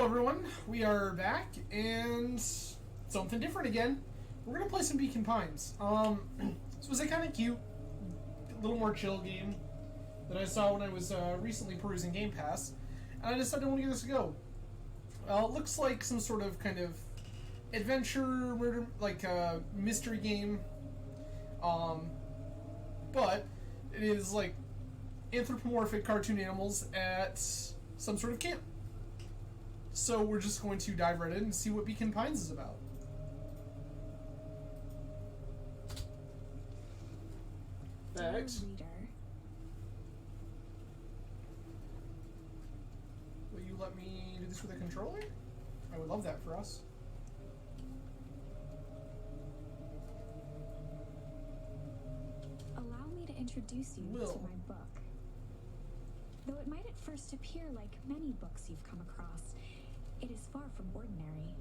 Hello everyone, we are back, and something different again. We're gonna play some Beacon Pines. This was a kind of cute, a little more chill game that I saw when I was recently perusing Game Pass, and I decided I want to give this a go. It looks like some sort of kind of adventure, murder, like mystery game, but it is like anthropomorphic cartoon animals at some sort of camp. So we're just going to dive right in and see what Beacon Pines is about. Thanks. Will you let me do this with a controller? I would love that for us. Allow me to introduce you to my book. Though it might at first appear like many books you've come across, it is far from ordinary.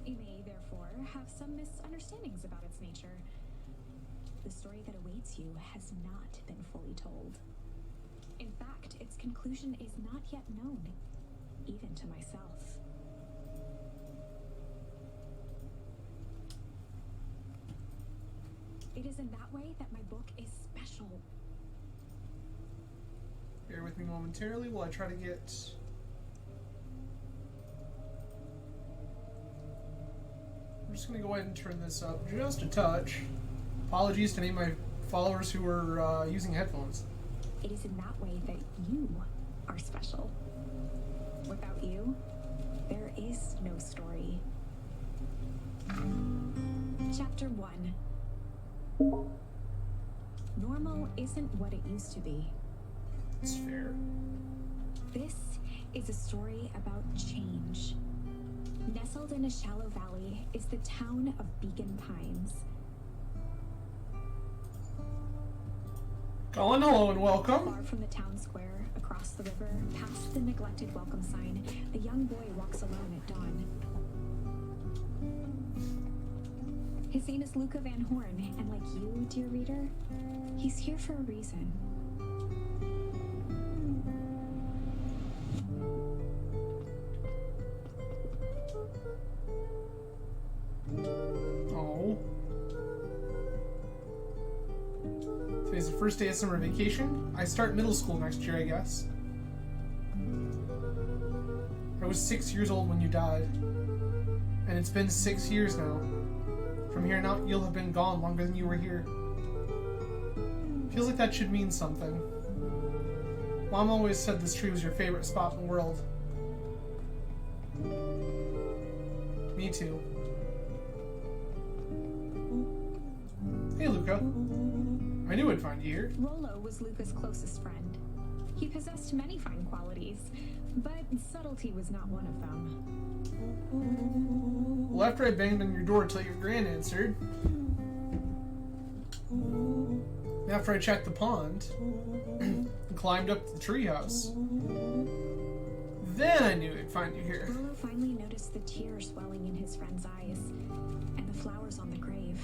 You may, therefore, have some misunderstandings about its nature. The story that awaits you has not been fully told. In fact, its conclusion is not yet known, even to myself. It is in that way that my book is special. Bear with me momentarily while I try to get... I'm just going to go ahead and turn this up just a touch. Apologies to any of my followers who are using headphones. It is in that way that you are special. Without you, there is no story. Chapter 1. Normal isn't what it used to be. It's fair. This is a story about change. Nestled in a shallow valley is the town of Beacon Pines. Colin, hello and welcome. Far from the town square, across the river, past the neglected welcome sign, a young boy walks alone at dawn. His name is Luca Van Horn, and like you, dear reader, he's here for a reason. Oh. Today's the first day of summer vacation. I start middle school next year, I guess. I was 6 years old when you died. And it's been 6 years now. From here on out, you'll have been gone longer than you were here. Feels like that should mean something. Mom always said this tree was your favorite spot in the world. Me too. Hey, Luca. I knew I'd find you here. Rollo was Luca's closest friend. He possessed many fine qualities, but subtlety was not one of them. Well, after I banged on your door till your gran answered, after I checked the pond, and climbed up to the treehouse, then I knew I'd find you here. Rollo finally noticed the tears welling in his friend's eyes, and the flowers on the grave.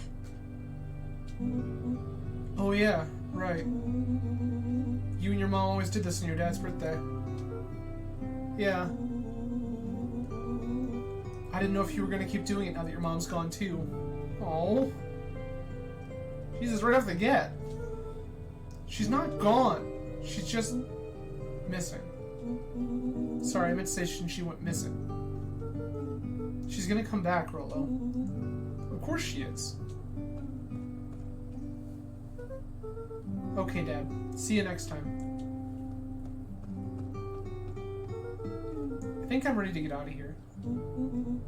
Oh yeah, right. You and your mom always did this on your dad's birthday. Yeah. I didn't know if you were gonna keep doing it now that your mom's gone too. Oh. Jesus, right off the get. She's not gone. She's just missing. Sorry, I meant to say she went missing. She's gonna come back, Rollo. Of course she is. Okay, Dad. See you next time. I think I'm ready to get out of here.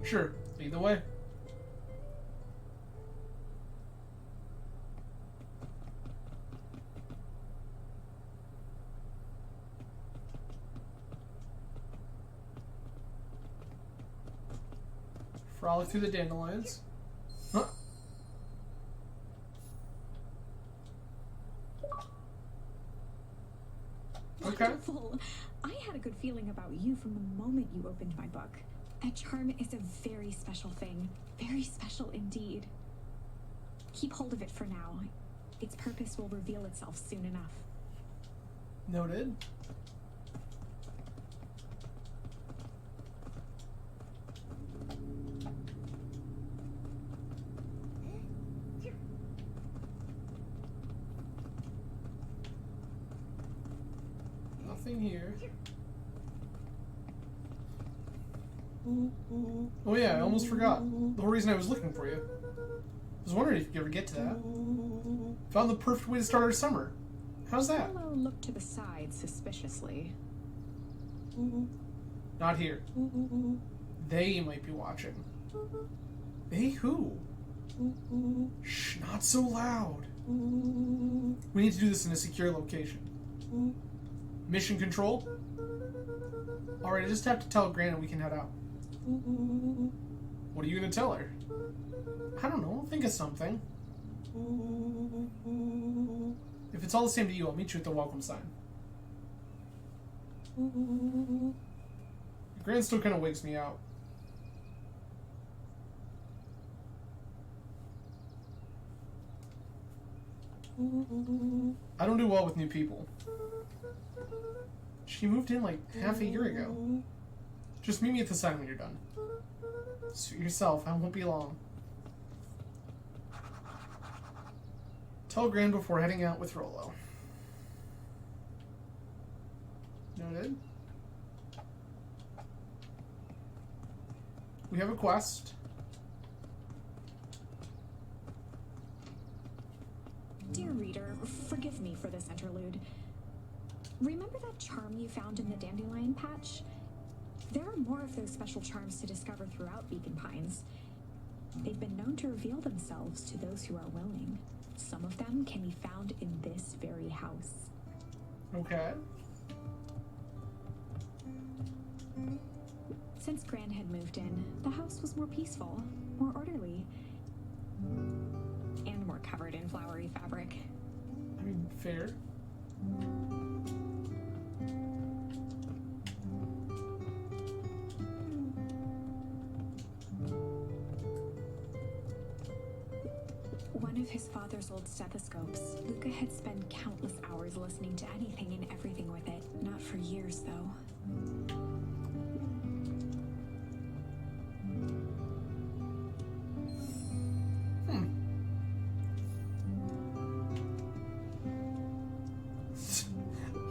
Sure, lead the way. Frolic through the dandelions. Huh? Okay. Wonderful. I had a good feeling about you from the moment you opened my book. That charm is a very special thing. Very special indeed. Keep hold of it for now. Its purpose will reveal itself soon enough. Noted. nothing here. Oh yeah, I almost forgot. The whole reason I was looking for you. I was wondering if you could ever get to that. Found the perfect way to start our summer. How's that? Hello looked to the side suspiciously. Not here. They might be watching. They who? Shh, not so loud. We need to do this in a secure location. Mission control? Alright, I just have to tell Gran and we can head out. What are you gonna tell her? I don't know, think of something. If it's all the same to you, I'll meet you at the welcome sign. Gran still kind of wakes me out. I don't do well with new people. She moved in like half a year ago. Just meet me at the sign when you're done. Suit yourself, I won't be long. Tell Gran before heading out with Rolo. Noted. We have a quest. Dear reader, forgive me for this interlude. Remember that charm you found in the dandelion patch? There are more of those special charms to discover throughout Beacon Pines. They've been known to reveal themselves to those who are willing. Some of them can be found in this very house. Okay. Since Gran had moved in, the house was more peaceful, more orderly, and more covered in flowery fabric. I mean, fair. One of his father's old stethoscopes. Luca had spent countless hours listening to anything and everything with it. Not for years, though.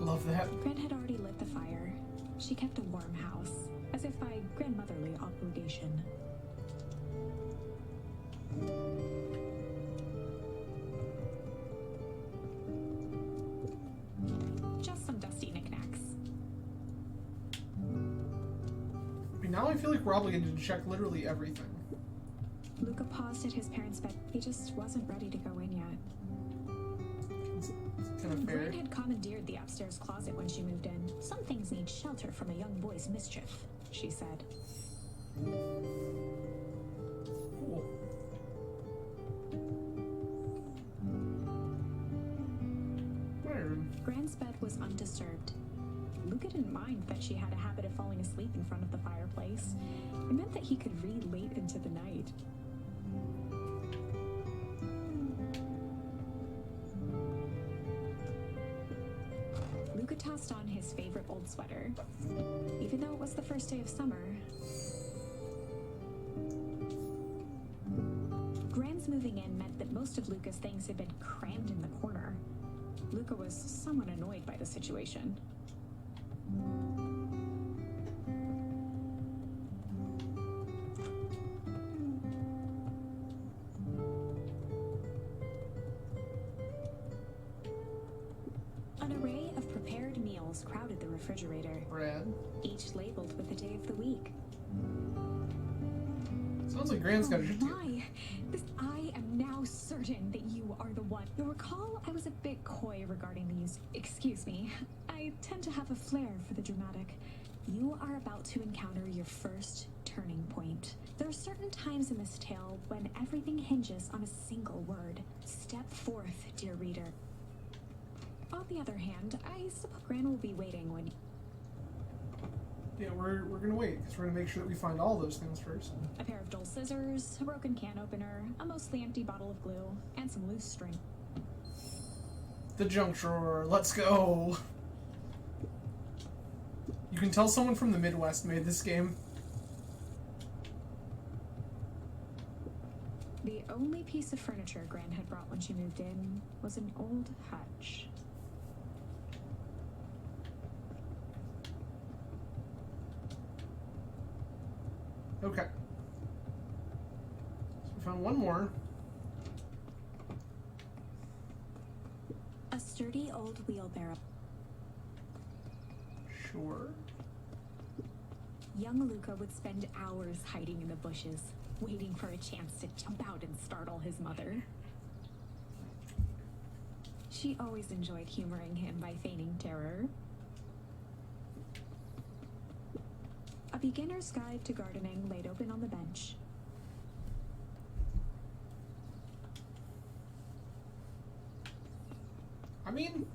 Love that. Gran had already lit the fire. She kept a warm house, as if by grandmotherly obligation. Just some dusty knickknacks. I mean, now I feel like we're obligated to check literally everything. Luca paused at his parents' bed. He just wasn't ready to go in yet. It's kind of fair. Gran had commandeered the upstairs closet when she moved in. Some things need shelter from a young boy's mischief, she said. Cool. Weird. Gran's bed was undisturbed. Luca didn't mind that she had a habit of falling asleep in front of the fireplace. It meant that he could read late into the night. Luca tossed on his favorite old sweater. Even though it was the first day of summer, Gran's moving in meant that most of Luca's things had been crammed in the corner. Luca was somewhat annoyed by the situation. An array of prepared meals crowded the refrigerator, Brad. each labeled with the day of the week. Sounds like Gran's got a shit to My! I am now certain that you are the one. You'll recall I was a bit coy regarding these. Excuse me. I tend to have a flair for the dramatic. You are about to encounter your first turning point. There are certain times in this tale when everything hinges on a single word. Step forth, dear reader. On the other hand, I suppose Gran will be waiting when... Yeah, we're gonna wait, because we're gonna make sure that we find all those things first. A pair of dull scissors, a broken can opener, a mostly empty bottle of glue, and some loose string. The junk drawer, let's go! You can tell someone from the Midwest made this game. The only piece of furniture Gran had brought when she moved in was an old hutch. Okay. So we found one more. A sturdy old wheelbarrow. Sure. Young Luca would spend hours hiding in the bushes, waiting for a chance to jump out and startle his mother. She always enjoyed humoring him by feigning terror. A beginner's guide to gardening laid open on the bench. I mean,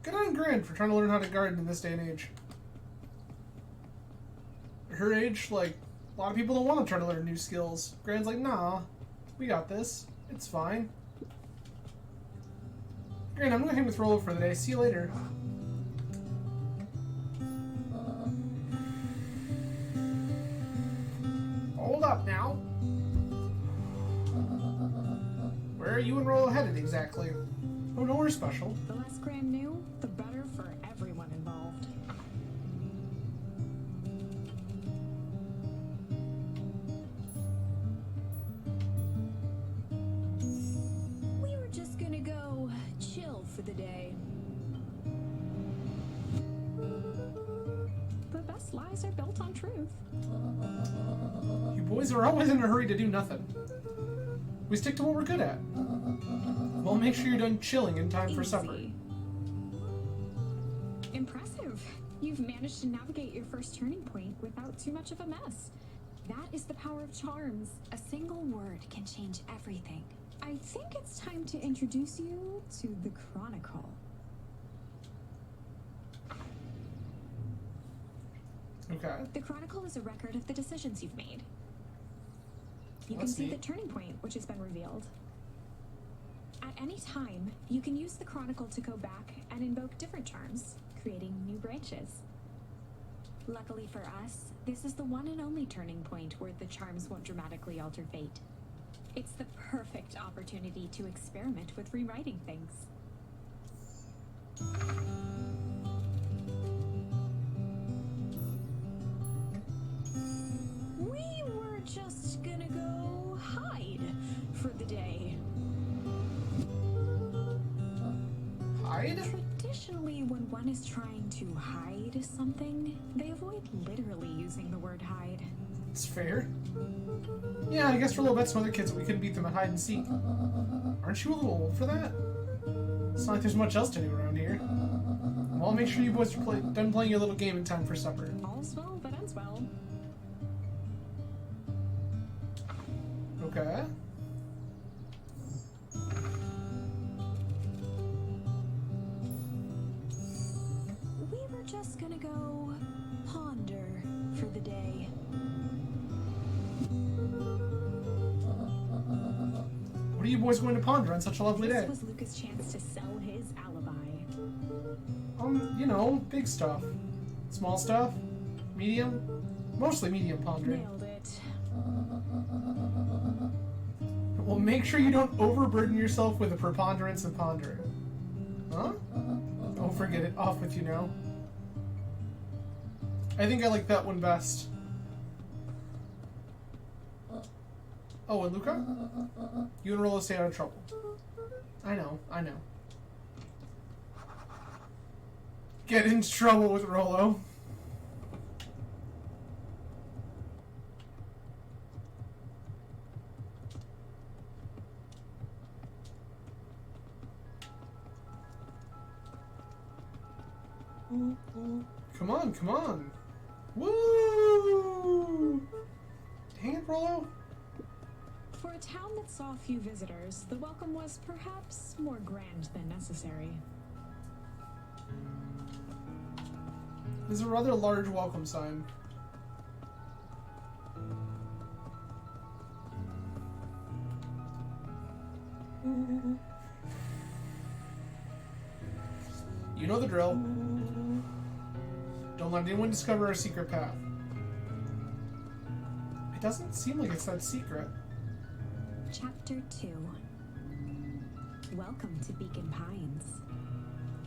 good on Gran for trying to learn how to garden in this day and age. At her age, like, a lot of people don't want to try to learn new skills. Gran's like, nah, we got this. It's fine. Gran, I'm gonna hang with Rollo for the day. See you later. Hold up now. Where are you and Rollo headed exactly? Oh, nowhere special. The less Gran knew, the better for everyone involved. We were just gonna go chill for the day. The best lies are built on truth. You boys are always in a hurry to do nothing. We stick to what we're good at. Well, make sure you're done chilling in time for supper. Impressive. You've managed to navigate your first turning point without too much of a mess. That is the power of charms. A single word can change everything. I think it's time to introduce you to the Chronicle. Okay. The Chronicle is a record of the decisions you've made. You can That's see neat. the turning point, which has been revealed. At any time, you can use the Chronicle to go back and invoke different charms, creating new branches. Luckily for us, this is the one and only turning point where the charms won't dramatically alter fate. It's the perfect opportunity to experiment with rewriting things. We were just gonna go hide for the day. Hide? Traditionally, when one is trying to hide something, they avoid literally using the word hide. It's fair. Yeah, I guess for a little bit, some other kids, we couldn't beat them at hide and seek. Aren't you a little old for that? It's not like there's much else to do around here. Well, make sure you boys are done playing your little game in time for supper. All's well that ends well. Okay. We were just gonna go ponder for the day. What are you boys going to ponder on such a lovely day? This was Luca's chance to sell his alibi. You know, big stuff. Small stuff. Medium. Mostly medium pondering. Nailed it. Well, make sure you don't overburden yourself with a preponderance of pondering. Huh? Oh, forget it. Off with you now. I think I like that one best. Oh, and Luca? You and Rollo stay out of trouble. I know, I know. Get into trouble with Rollo. Come on, come on. Woo! Dang it, Rollo. For a town that saw few visitors, the welcome was perhaps more grand than necessary. There's a rather large welcome sign. You know the drill. Don't let anyone discover our secret path. It doesn't seem like it's that secret. Chapter 2. Welcome to Beacon Pines.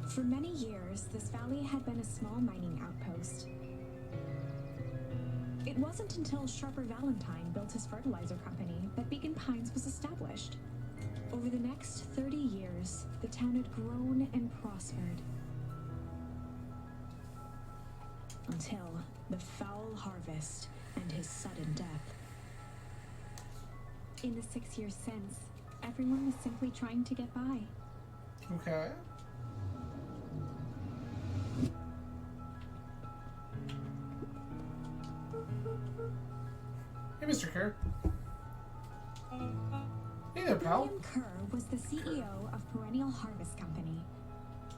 For many years, this valley had been a small mining outpost. It wasn't until Sharper Valentine built his fertilizer company that Beacon Pines was established. Over the next 30 years, the town had grown and prospered. Until the foul harvest and his sudden death. In the 6 years since, everyone was simply trying to get by. Okay. Hey, Mr. Kerr. Hey there, pal. William Kerr was the CEO of Perennial Harvest Company.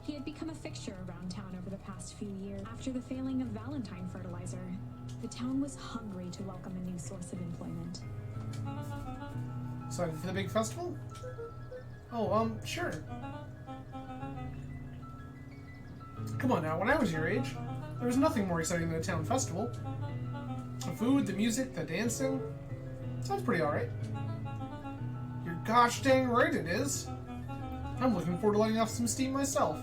He had become a fixture around town over the past few years. After the failing of Valentine fertilizer, the town was hungry to welcome a new source of employment. Excited for the big festival? Oh, sure. Come on now, when I was your age, there was nothing more exciting than a town festival. The food, the music, the dancing. Sounds pretty alright. You're gosh dang right it is. I'm looking forward to letting off some steam myself.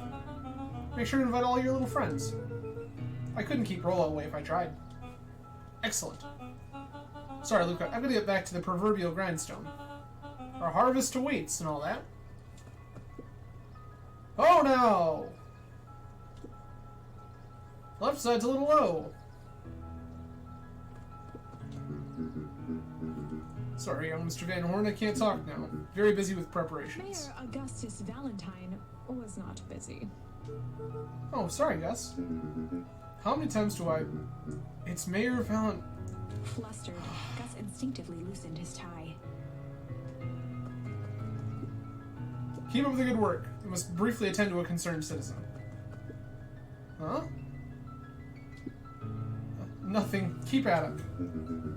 Make sure to invite all your little friends. I couldn't keep Rollo away if I tried. Excellent. Sorry, Luca, I'm gonna get back to the proverbial grindstone. Our harvest awaits and all that. Oh no! Left side's a little low. Sorry, young Mr. Van Horn, I can't talk now. Very busy with preparations. Mayor Augustus Valentine was not busy. Oh, sorry, Gus. How many times do I... It's Mayor Valent... Flustered, Gus instinctively loosened his tie. Keep up the good work. I must briefly attend to a concerned citizen. Huh? Nothing. Keep at it.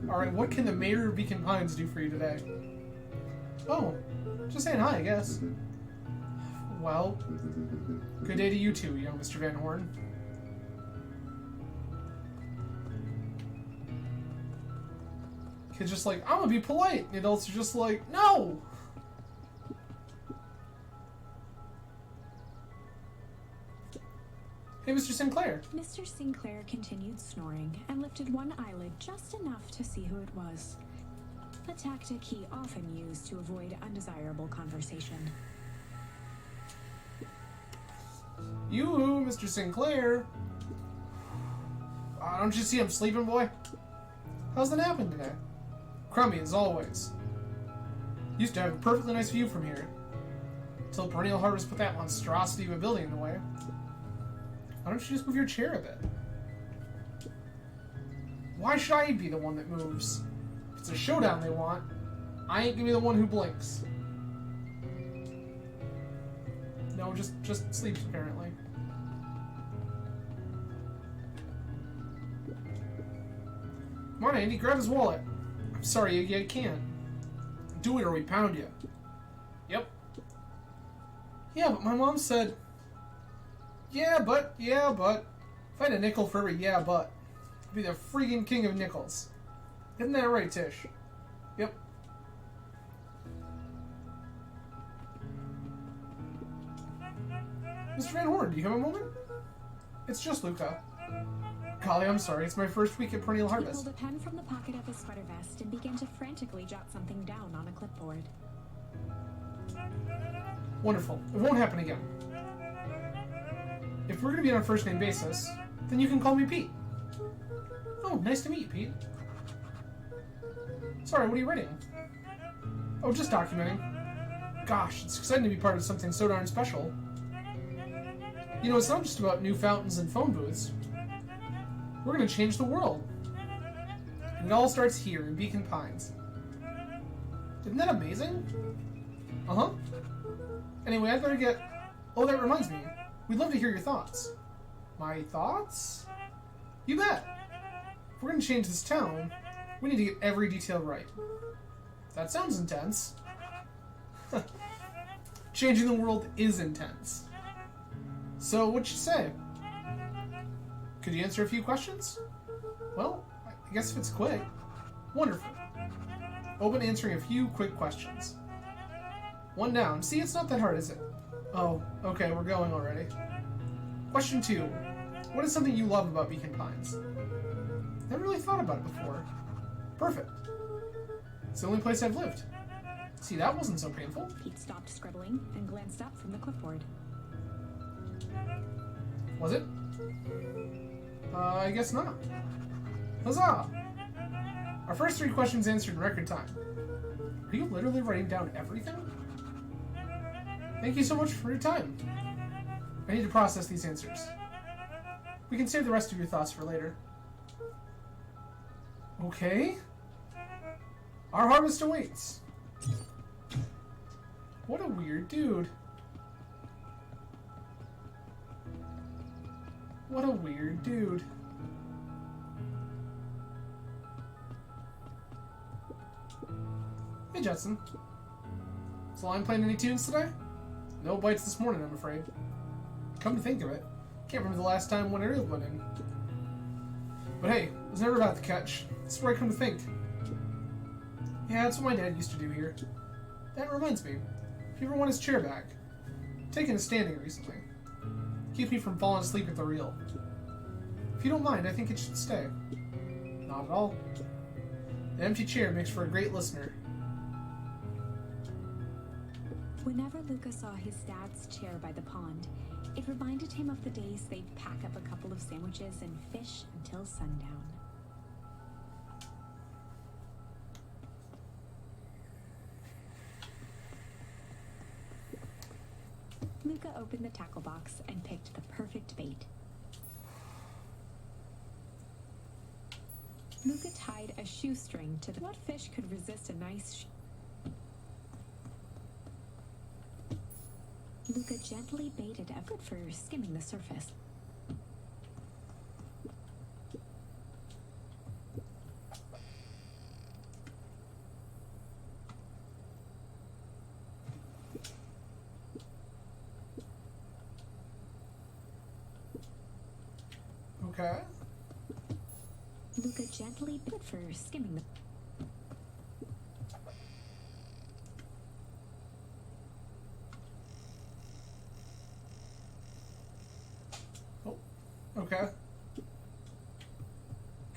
Alright, what can the Mayor of Beacon Pines do for you today? Oh, just saying hi, I guess. Well, good day to you too, young Mr. Van Horn. Kid's just like, I'm gonna be polite. And adults are just like, no! Hey, Mr. Sinclair. Mr. Sinclair continued snoring and lifted one eyelid just enough to see who it was. A tactic he often used to avoid undesirable conversation. You, Mr. Sinclair. Don't you see I'm sleeping, boy? How's the napping today? Crummy, as always. Used to have a perfectly nice view from here. Until Perennial Harvest put that monstrosity of a building in the way. Why don't you just move your chair a bit? Why should I be the one that moves? If it's a showdown they want, I ain't gonna be the one who blinks. No, just sleeps apparently. Come on, Andy, grab his wallet. I'm sorry, you can't. Do it or we pound you. Yep. Yeah, but my mom said... Yeah, but... If I had a nickel for every yeah, but... I'd be the freaking king of nickels. Isn't that right, Tish? Yep. Mr. Van Horn, do you have a moment? It's just Luca. Golly, I'm sorry. It's my first week at Perennial Harvest. He pulled a pen from the pocket of his sweater vest and began to frantically jot something down on a clipboard. Wonderful. It won't happen again. If we're going to be on a first-name basis, then you can call me Pete. Oh, nice to meet you, Pete. Sorry, what are you writing? Oh, just documenting. Gosh, it's exciting to be part of something so darn special. You know, it's not just about new fountains and phone booths. We're going to change the world. And it all starts here in Beacon Pines. Isn't that amazing? Uh-huh. Anyway, I'd better get... Oh, that reminds me. We'd love to hear your thoughts. My thoughts? You bet. If we're going to change this town, we need to get every detail right. That sounds intense. Changing the world is intense. So, what'd you say? Could you answer a few questions? Well, I guess if it's quick. Wonderful. Open answering a few quick questions. One down. See, it's not that hard, is it? Oh, okay, we're going already. Question 2. What is something you love about Beacon Pines? Never really thought about it before. Perfect. It's the only place I've lived. See, that wasn't so painful. Pete stopped scribbling and glanced up from the clipboard. Was it? I guess not. Huzzah! Our first 3 questions answered in record time. Are you literally writing down everything? Thank you so much for your time. I need to process these answers. We can save the rest of your thoughts for later. Okay. Our harvest awaits. What a weird dude. What a weird dude. Hey, Jetson. So I'm playing any tunes today? No bites this morning, I'm afraid. Come to think of it, can't remember the last time one area went in. But hey, it was never about the catch. That's where I come to think. Yeah, that's what my dad used to do here. That reminds me, if you ever want his chair back, I've taken a standing recently. Keeps me from falling asleep at the reel. If you don't mind, I think it should stay. Not at all. An empty chair makes for a great listener. Whenever Luca saw his dad's chair by the pond, it reminded him of the days they'd pack up a couple of sandwiches and fish until sundown. Luca opened the tackle box and picked the perfect bait. Luca tied a shoestring to the... What fish could resist a nice... Luca gently baited a good for skimming the surface. Okay. Luca gently good for skimming the... Okay.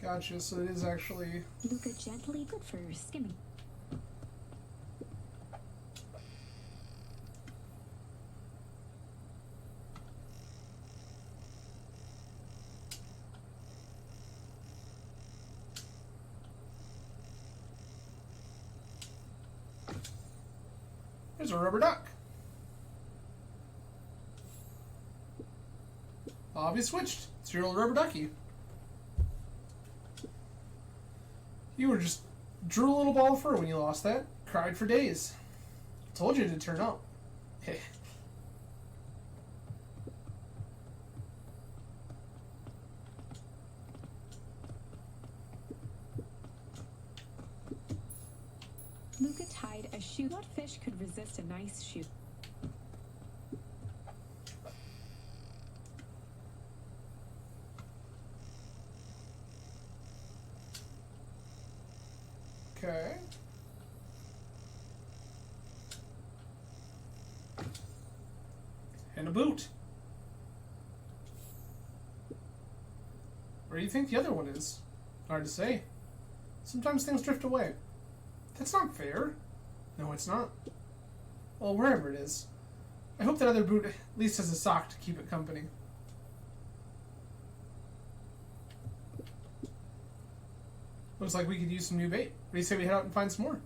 Gotcha, so it is actually... Luca gently good for skimming. There's a rubber duck. Obvious switched. It's your old rubber ducky. You were just drew a little ball of fur when you lost that. Cried for days. Told you to turn up. Luca tied a shoe. What fish could resist a nice shoe? Okay. And a boot. Where do you think the other one is? Hard to say. Sometimes things drift away. That's not fair. No, it's not. Well, wherever it is. I hope that other boot at least has a sock to keep it company. Looks like we could use some new bait. What do you say we head out and find some more?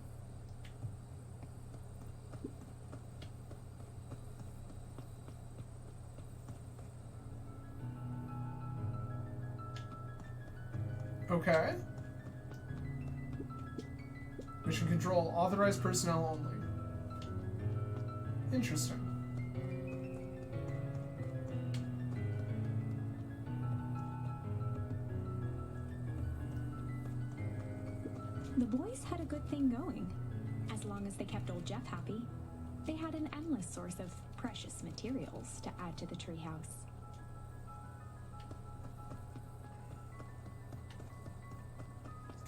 Okay. Mission control. Authorized personnel only. Interesting. The boys had a good thing going. As long as they kept old Jeff happy, they had an endless source of precious materials to add to the treehouse.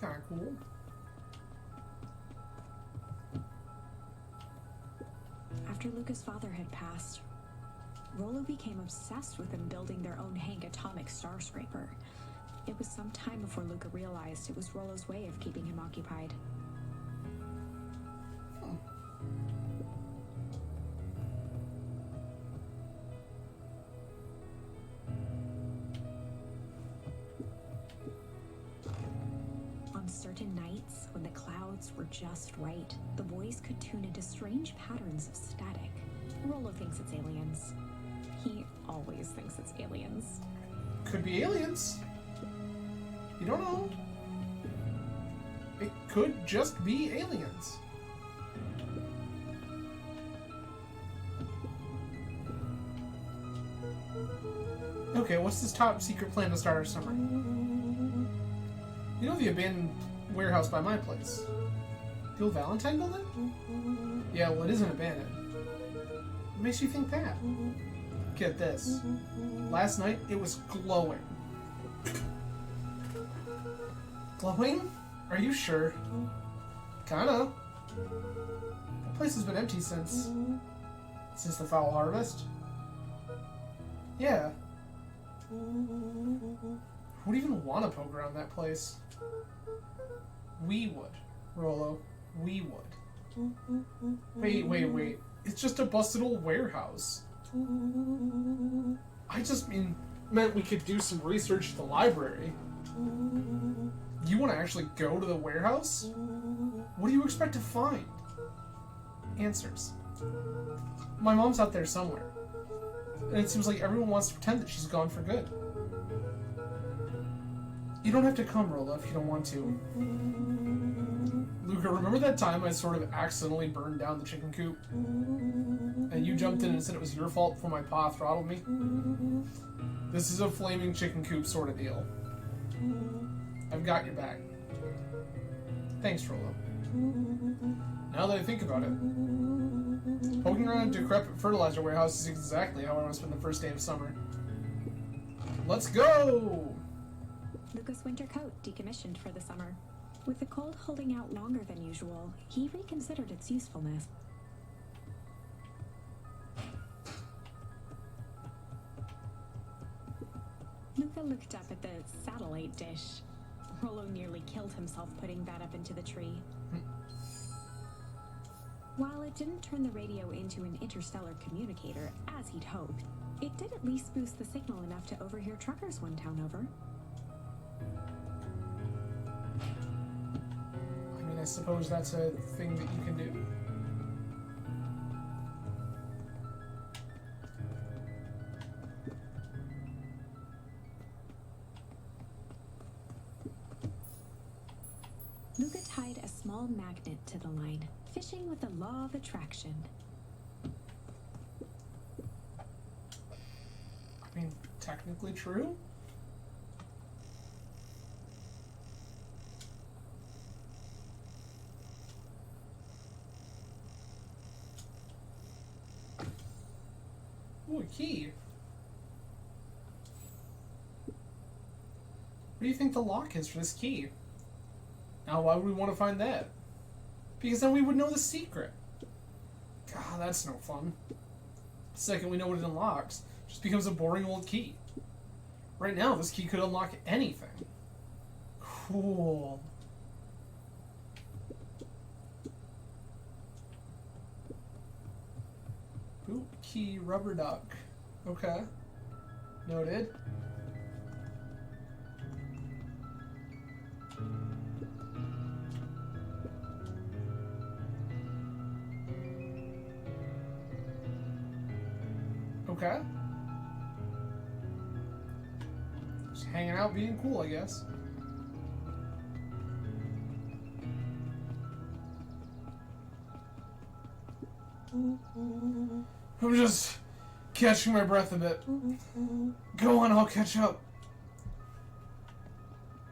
Kind of cool. After Luca's father had passed, Rollo became obsessed with them building their own Hank atomic star scraper. It was some time before Luca realized it was Rollo's way of keeping him occupied. On certain nights, when the clouds were just right, the boys could tune into strange patterns of static. Rollo thinks it's aliens. He always thinks it's aliens. Could be aliens. You don't know. It could just be aliens. Okay, what's this top secret plan to start our summer? You know the abandoned warehouse by my place? The old Valentine building? Yeah, well, it isn't abandoned. What makes you think that? Get this. Last night, it was glowing. Glowing? Are you sure? Kinda. The place has been empty since the foul harvest. Yeah. Who would even want to poke around that place? We would, Rollo. We would. Wait. It's just a busted old warehouse. I just meant we could do some research at the library. You want to actually go to the warehouse? What do you expect to find? Answers. My mom's out there somewhere. And it seems like everyone wants to pretend that she's gone for good. You don't have to come, Rollo, if you don't want to. Luca, remember that time I sort of accidentally burned down the chicken coop? And you jumped in and said it was your fault for my pa throttled me? This is a flaming chicken coop sort of deal. I've got your back. Thanks, Rollo. Now that I think about it, poking around a decrepit fertilizer warehouse is exactly how I want to spend the first day of summer. Let's go! Luca's winter coat decommissioned for the summer. With the cold holding out longer than usual, he reconsidered its usefulness. Luca looked up at the satellite dish. Rollo nearly killed himself putting that up into the tree. While it didn't turn the radio into an interstellar communicator, as he'd hoped, it did at least boost the signal enough to overhear truckers one town over. I suppose that's a thing that you can do. Luca tied a small magnet to the line, fishing with the law of attraction. I mean, technically true? Ooh, a key. What do you think the lock is for this key? Now, why would we want to find that? Because then we would know the secret. God, that's no fun. The second we know what it unlocks, it just becomes a boring old key. Right now, this key could unlock anything. Cool. Boot key rubber duck. Okay. Noted. Okay. Just hanging out, being cool, I guess. I'm just catching my breath a bit. Go on, I'll catch up.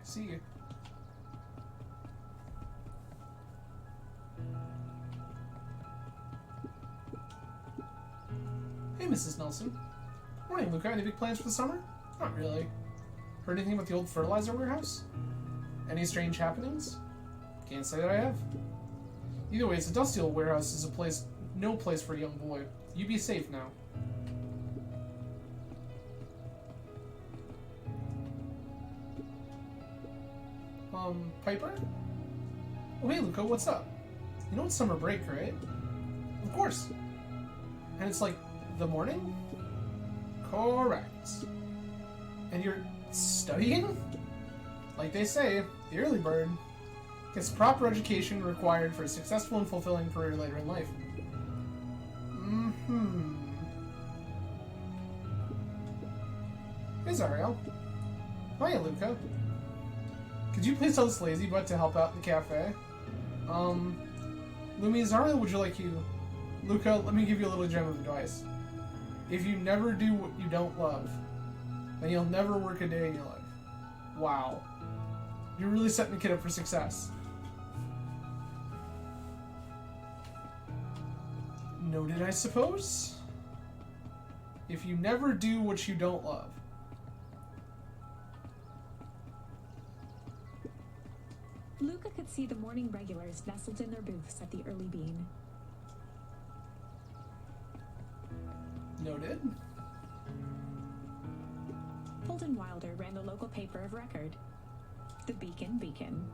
See you. Hey, Mrs. Nelson. Morning, Luca. Any big plans for the summer? Not really. Heard anything about the old fertilizer warehouse? Any strange happenings? Can't say that I have. Either way, it's a dusty old warehouse. Is a place, no place for a young boy. You be safe now. Piper? Oh, hey, Luca, what's up? You know it's summer break, right? Of course. And it's like the morning? Correct. And you're studying? Like they say, the early bird gets proper education required for a successful and fulfilling career later in life. Mm-hmm. Hey, Zariel. Hiya, Luca. Could you please tell this lazy butt to help out in the cafe? Lumi, Zariel would you like you... Luca, let me give you a little gem of advice. If you never do what you don't love, then you'll never work a day in your life. Wow. You're really setting the kid up for success. Noted, I suppose? If you never do what you don't love. Luca could see the morning regulars nestled in their booths at the early bean. Noted. Holden Wilder ran the local paper of record, the Beacon.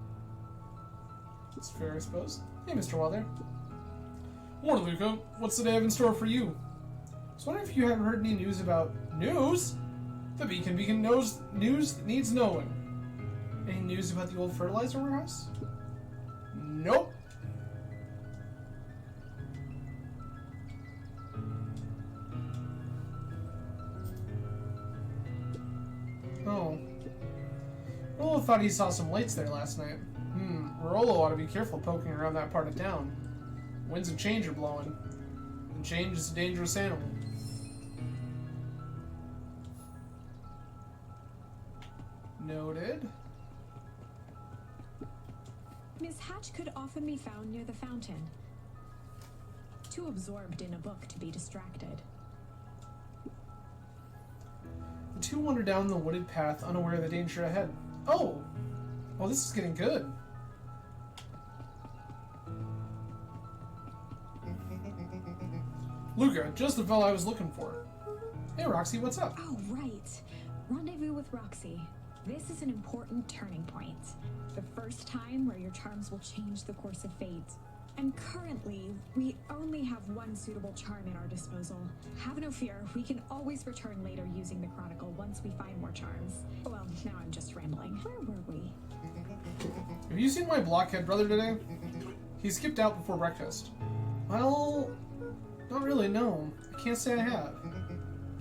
It's fair, I suppose. Hey, Mr. Wilder. Morning, Luca. What's the day have in store for you? I was wondering if you haven't heard any news about... News? The Beacon knows news that needs knowing. Any news about the old fertilizer warehouse? Nope. Oh. Rollo thought he saw some lights there last night. Rollo ought to be careful poking around that part of town. Winds of change are blowing. And change is a dangerous animal. Noted. Miss Hatch could often be found near the fountain, too absorbed in a book to be distracted. The two wander down the wooded path, unaware of the danger ahead. Oh! Oh, this is getting good. Luca, just the fellow I was looking for. Hey, Roxy, what's up? Oh, right. Rendezvous with Roxy. This is an important turning point. The first time where your charms will change the course of fate. And currently, we only have one suitable charm at our disposal. Have no fear, we can always return later using the Chronicle once we find more charms. Well, now I'm just rambling. Where were we? Have you seen my blockhead brother today? He skipped out before breakfast. Well, not really, no. I can't say I have.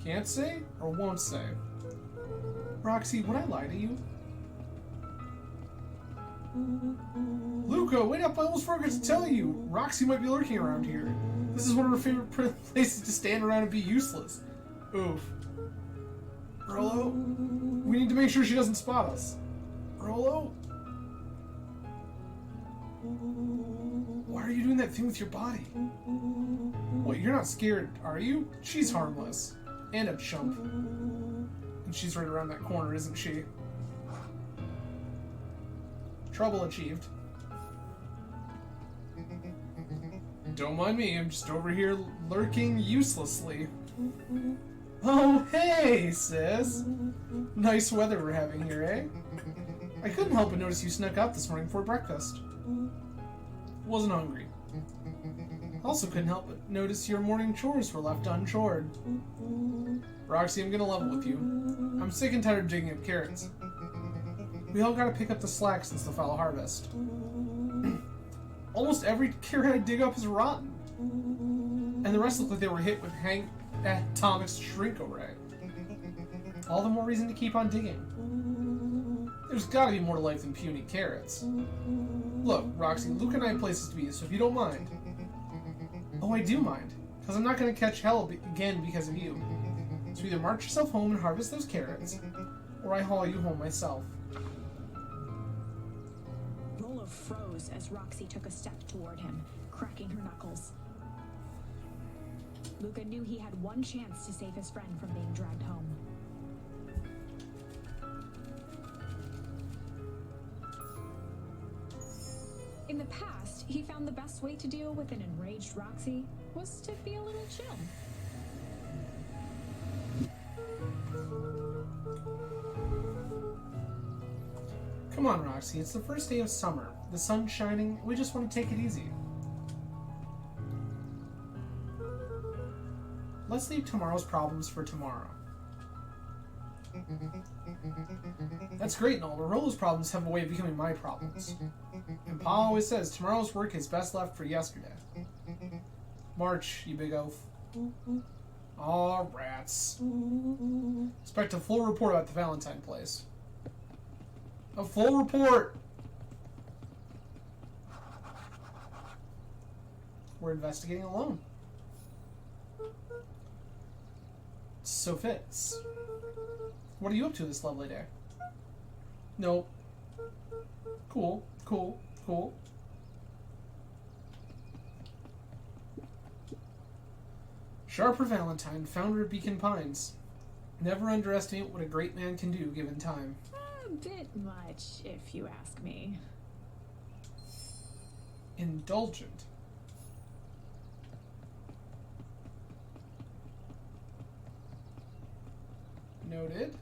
Can't say or won't say. Roxy, would I lie to you? Luca, wait up, I almost forgot to tell you. Roxy might be lurking around here. This is one of her favorite places to stand around and be useless. Oof. Rollo, we need to make sure she doesn't spot us. Rollo? Why are you doing that thing with your body? What, you're not scared, are you? She's harmless. And a chump. And she's right around that corner, isn't she? Trouble achieved. Don't mind me, I'm just over here lurking uselessly. Oh, hey, sis! Nice weather we're having here, eh? I couldn't help but notice you snuck out this morning before breakfast. Wasn't hungry. Also couldn't help but notice your morning chores were left unchored. Roxy, I'm gonna level with you. I'm sick and tired of digging up carrots. We all gotta pick up the slack since the fall harvest. Almost every carrot I dig up is rotten. And the rest look like they were hit with atomic shrink array. All the more reason to keep on digging. There's gotta be more to life than puny carrots. Look, Roxy, Luke and I have places to be, so if you don't mind... Oh, I do mind, because I'm not gonna catch hell again because of you. So either march yourself home and harvest those carrots, or I haul you home myself. Rollo froze as Roxy took a step toward him, cracking her knuckles. Luca knew he had one chance to save his friend from being dragged home. In the past, he found the best way to deal with an enraged Roxy was to be a little chill. Come on, Roxy, it's the first day of summer. The sun's shining, we just want to take it easy. Let's leave tomorrow's problems for tomorrow. That's great and all, but Rolo's problems have a way of becoming my problems. And Pa always says tomorrow's work is best left for yesterday. March, you big oaf. Aw, rats. Expect a full report about the Valentine place. A full report! We're investigating alone. So Fitz. What are you up to this lovely day? Nope. Cool, cool, cool. Sharper Valentine, founder of Beacon Pines. Never underestimate what a great man can do given time. A bit much, if you ask me. Indulgent. Noted.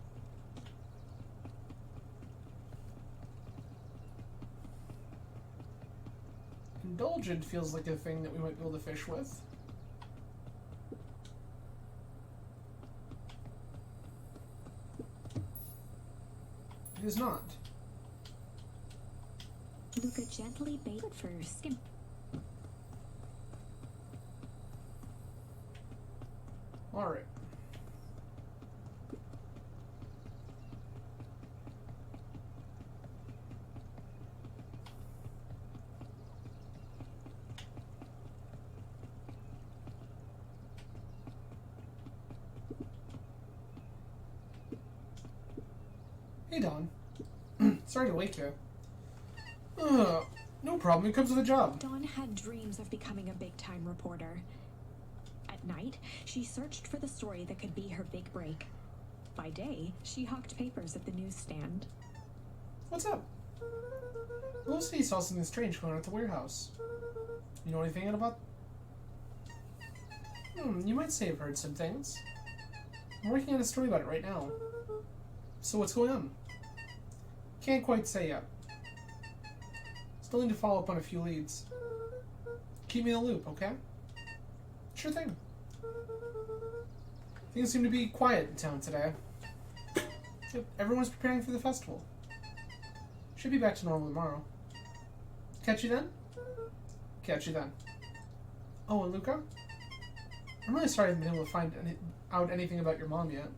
Indulgent feels like a thing that we might be able to fish with. It is not. Luca gently baited for skin. Alright. Hey, Dawn. Sorry to wake you. No problem. It comes with a job. Dawn had dreams of becoming a big-time reporter. At night, she searched for the story that could be her big break. By day, she hawked papers at the newsstand. What's up? Felicity saw something strange going on at the warehouse. You know anything about... you might say I've heard some things. I'm working on a story about it right now. So what's going on? Can't quite say yet. Still need to follow up on a few leads. Keep me in the loop, okay? Sure thing. Things seem to be quiet in town today. Yep, everyone's preparing for the festival. Should be back to normal tomorrow. Catch you then? Catch you then. Oh, and Luca? I'm really sorry I haven't been able to find out anything about your mom yet.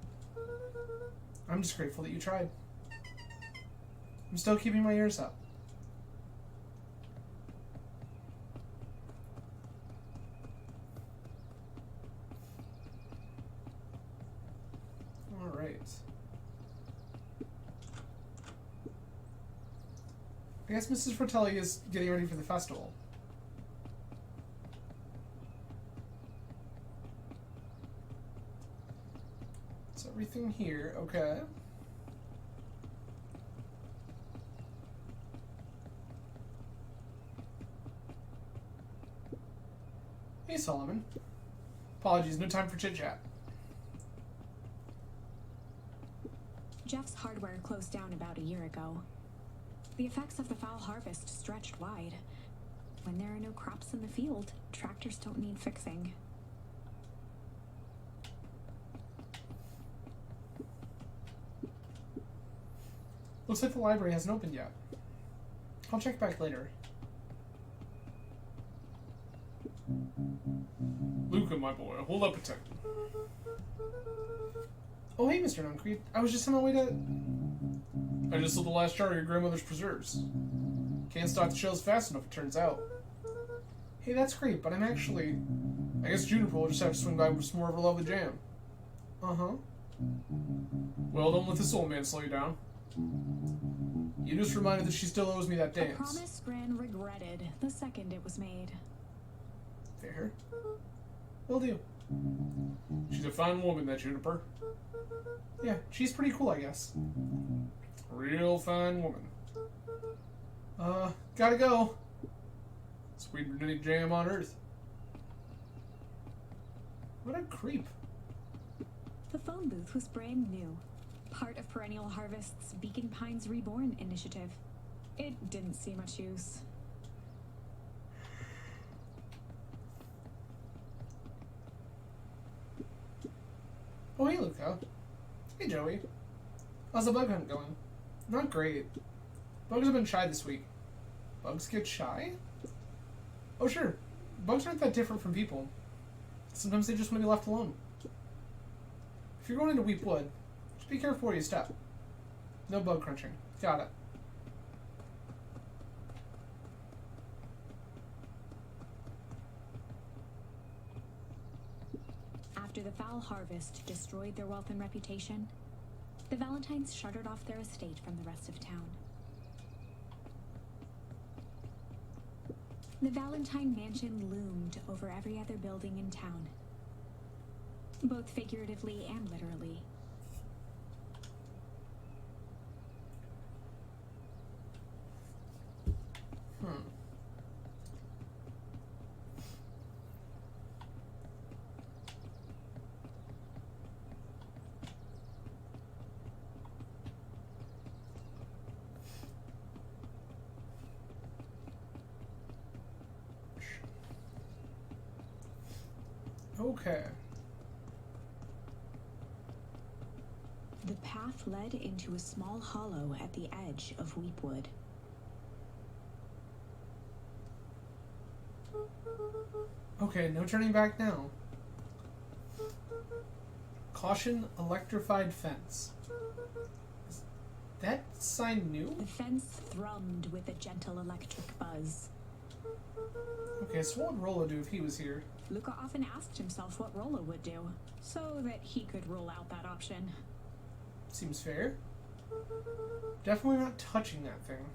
I'm just grateful that you tried. I'm still keeping my ears up. Alright. I guess Mrs. Fratelli is getting ready for the festival. It's everything here, okay. Hey, Solomon. Apologies, no time for chit-chat. Jeff's hardware closed down about a year ago. The effects of the foul harvest stretched wide. When there are no crops in the field, tractors don't need fixing. Looks like the library hasn't opened yet. I'll check back later. Luca, my boy, hold up a tick. Oh, hey, Mr. Nuncrete. I was just on my way to... I just sold the last jar of your grandmother's preserves. Can't stock the shelves fast enough, it turns out. Hey, that's great, but I'm actually... I guess Juniper will just have to swing by with some more of her lovely jam. Uh-huh. Well, don't let this old man slow you down. You just reminded that she still owes me that dance. A promise Gran regretted the second it was made. Fair. Will do. She's a fine woman, that Juniper. Yeah, she's pretty cool, I guess. Real fine woman. Gotta go. Sweeter than any jam on earth. What a creep. The phone booth was brand new, part of Perennial Harvest's Beacon Pines Reborn initiative. It didn't see much use. Oh, hey, Luca. Hey, Joey. How's the bug hunt going? Not great. Bugs have been shy this week. Bugs get shy? Oh, sure. Bugs aren't that different from people. Sometimes they just want to be left alone. If you're going into Weep Wood, just be careful where you step. No bug crunching. Got it. After the foul harvest destroyed their wealth and reputation, the Valentines shuttered off their estate from the rest of town. The Valentine mansion loomed over every other building in town, both figuratively and literally. Okay. The path led into a small hollow at the edge of Weepwood. Okay, no turning back now. Caution, electrified fence. Is that sign new? The fence thrummed with a gentle electric buzz. Okay, so what would Rolo do if he was here? Luca often asked himself what Rolo would do, so that he could rule out that option. Seems fair. Definitely not touching that thing.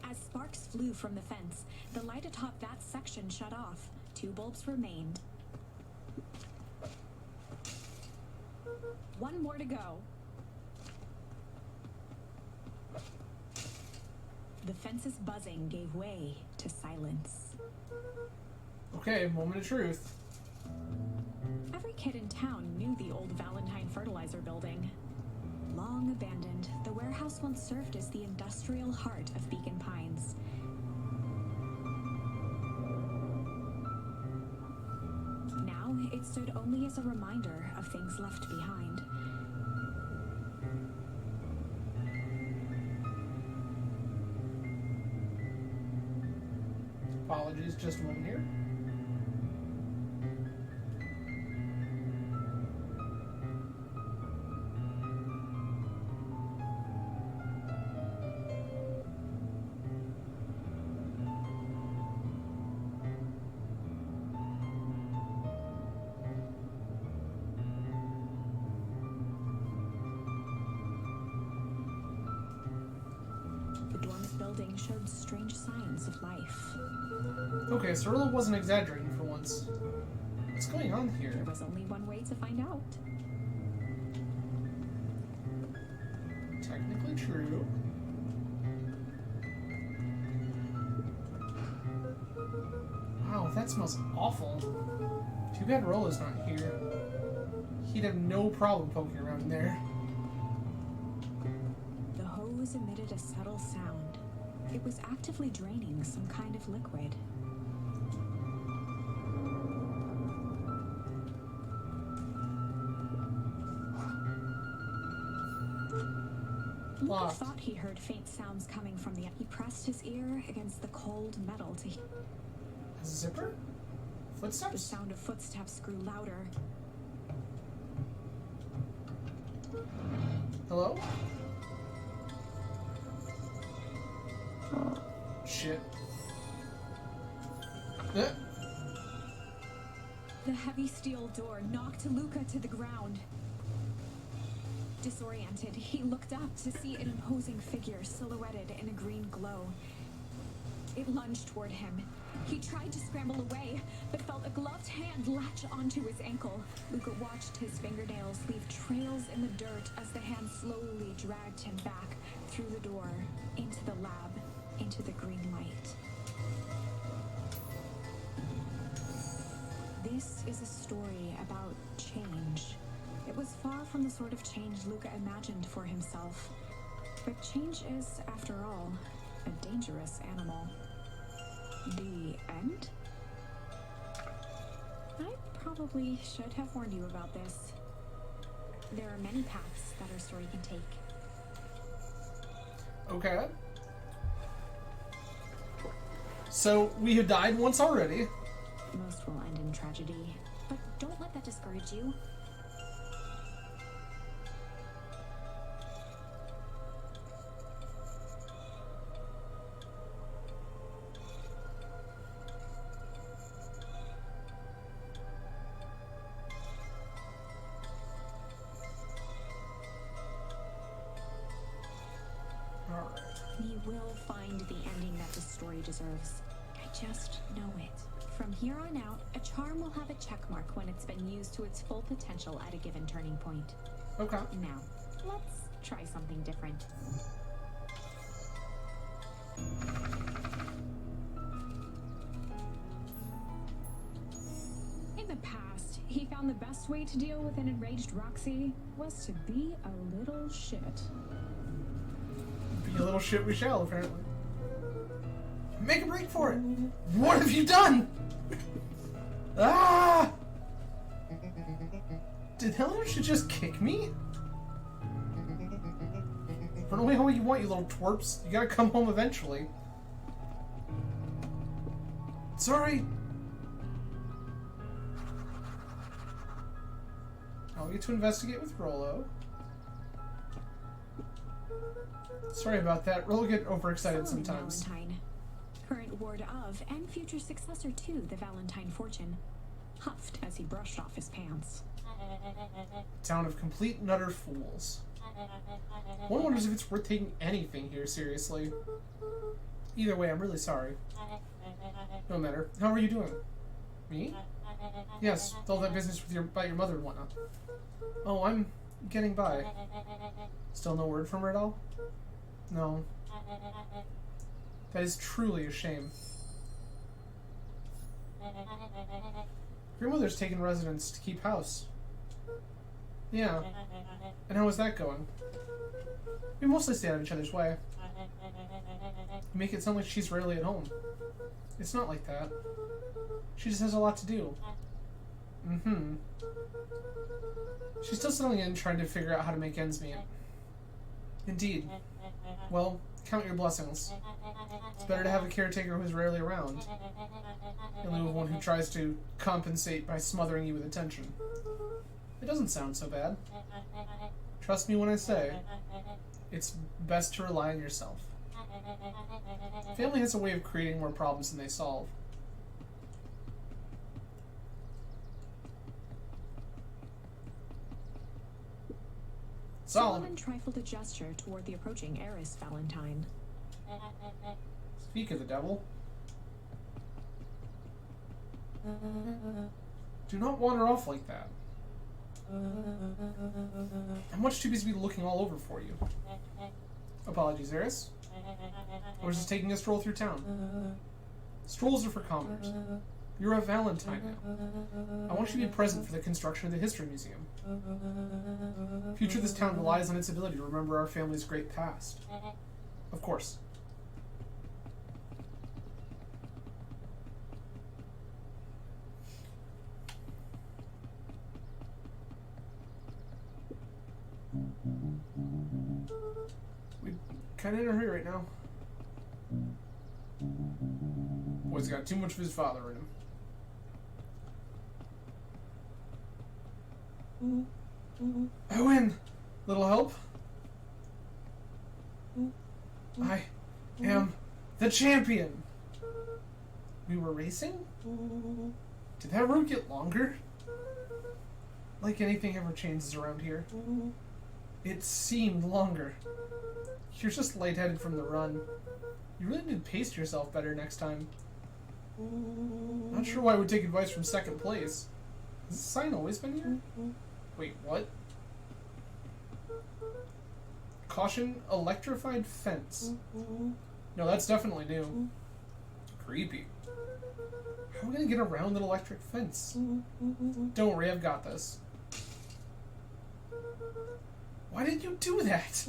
As sparks flew from the fence, the light atop that section shut off. 2 bulbs remained. 1 more to go. The fence's buzzing gave way to silence. Okay, moment of truth. Every kid in town knew the old Valentine fertilizer building. Long abandoned, the warehouse once served as the industrial heart of Beacon Pines. Now, it stood only as a reminder of things left behind. Apologies, just a moment here. The dormant building showed strange signs of life. Okay, so Rolo wasn't exaggerating for once. What's going on here? There was only one way to find out. Technically true. Wow, that smells awful. Too bad Rolo's not here. He'd have no problem poking around in there. The hose emitted a subtle sound. It was actively draining some kind of liquid. Luca Locked. thought he heard faint sounds coming from the... He pressed his ear against the cold metal to hear. A zipper? The Footsteps? sound of footsteps grew louder. Hello? Shit. The heavy steel door knocked Luca to the ground. Disoriented, he looked up to see an imposing figure silhouetted in a green glow. It lunged toward him. He tried to scramble away, but felt a gloved hand latch onto his ankle. Luca watched his fingernails leave trails in the dirt as the hand slowly dragged him back through the door, into the lab, into the green light. The This is a story about change. It was far from the sort of change Luca imagined for himself. But change is, after all, a dangerous animal. The end? I probably should have warned you about this. There are many paths that our story can take. Okay. So, we have died once already. Most will end in tragedy, but don't let that discourage you. We will find the ending that the story deserves. I just know it. From here on out, a charm will have a check mark when it's been used to its full potential at a given turning point. Okay. Now, let's try something different. In the past, he found the best way to deal with an enraged Roxy was to be a little shit. Be a little shit we shall, apparently. Make a break for it! What have you done? Ah! Did Helena should just kick me? Run away home you want, you little twerps. You gotta come home eventually. Sorry. I'll get to investigate with Rollo. Sorry about that. Rollo get overexcited sometimes. Valentine, current ward of and future successor to the Valentine fortune, huffed as he brushed off his pants. Town of complete and utter fools. One wonders if it's worth taking anything here seriously. Either way, I'm really sorry. No matter. How are you doing? Me? Yes, with all that business with about your mother and whatnot. Oh, I'm getting by. Still no word from her at all? No. That is truly a shame. Your mother's taken residence to keep house. Yeah. And how is that going? We mostly stay out of each other's way. You make it sound like she's rarely at home. It's not like that. She just has a lot to do. Mm-hmm. She's still settling in, trying to figure out how to make ends meet. Indeed. Well, count your blessings. It's better to have a caretaker who's rarely around, in lieu of one who tries to compensate by smothering you with attention. It doesn't sound so bad. Trust me when I say, it's best to rely on yourself. Family has a way of creating more problems than they solve. Solomon trifled a gesture toward the approaching heiress Valentine. Speak of the devil. Do not wander off like that. I'm much too busy to be looking all over for you. Apologies, heiress. I was just taking a stroll through town. Strolls are for commoners. You're a Valentine now. I want you to be present for the construction of the History Museum. The future of this town relies on its ability to remember our family's great past. Of course. We're kind of in a hurry right now. Boy's got too much of his father in him. I win! Little help? I am the champion! We were racing? Did that road get longer? Like anything ever changes around here. It seemed longer. You're just lightheaded from the run. You really need to pace yourself better next time. Not sure why I would take advice from second place. Has this sign always been here? Wait, what? Caution, electrified fence. No, that's definitely new. Creepy. How are we gonna get around an electric fence? Don't worry, I've got this. Why did you do that?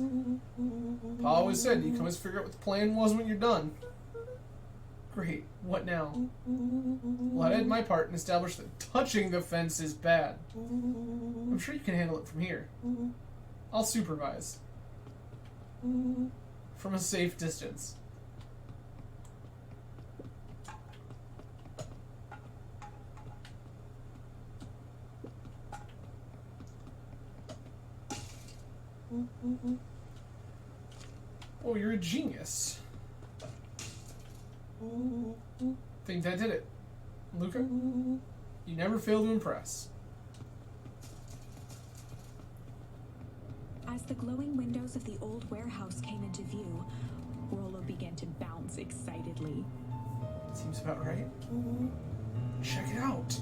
Pa always said you can always figure out what the plan was when you're done. Great, what now? Well, I did my part and established that touching the fence is bad. I'm sure you can handle it from here. I'll supervise. From a safe distance. Oh, you're a genius. Think that did it. Luca, you never fail to impress. As the glowing windows of the old warehouse came into view, Rollo began to bounce excitedly. Seems about right. Check it out.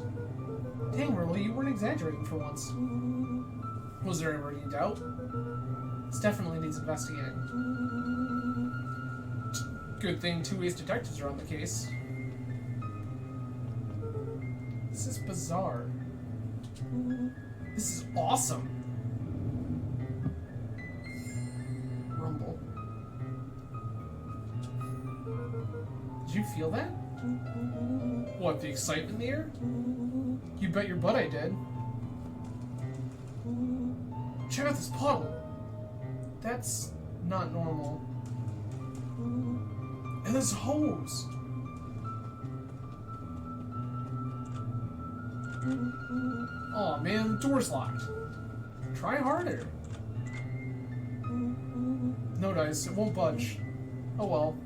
Dang, Rollo, you weren't exaggerating for once. Was there ever any doubt? This definitely needs investigating. Good thing 2 ace detectives are on the case. This is bizarre. This is awesome. Rumble. Did you feel that? What, the excitement in the air? You bet your butt I did. Check out this puddle. That's not normal. And this hose. Aw, man, the door's locked. Try harder. No dice, it won't budge. Oh well.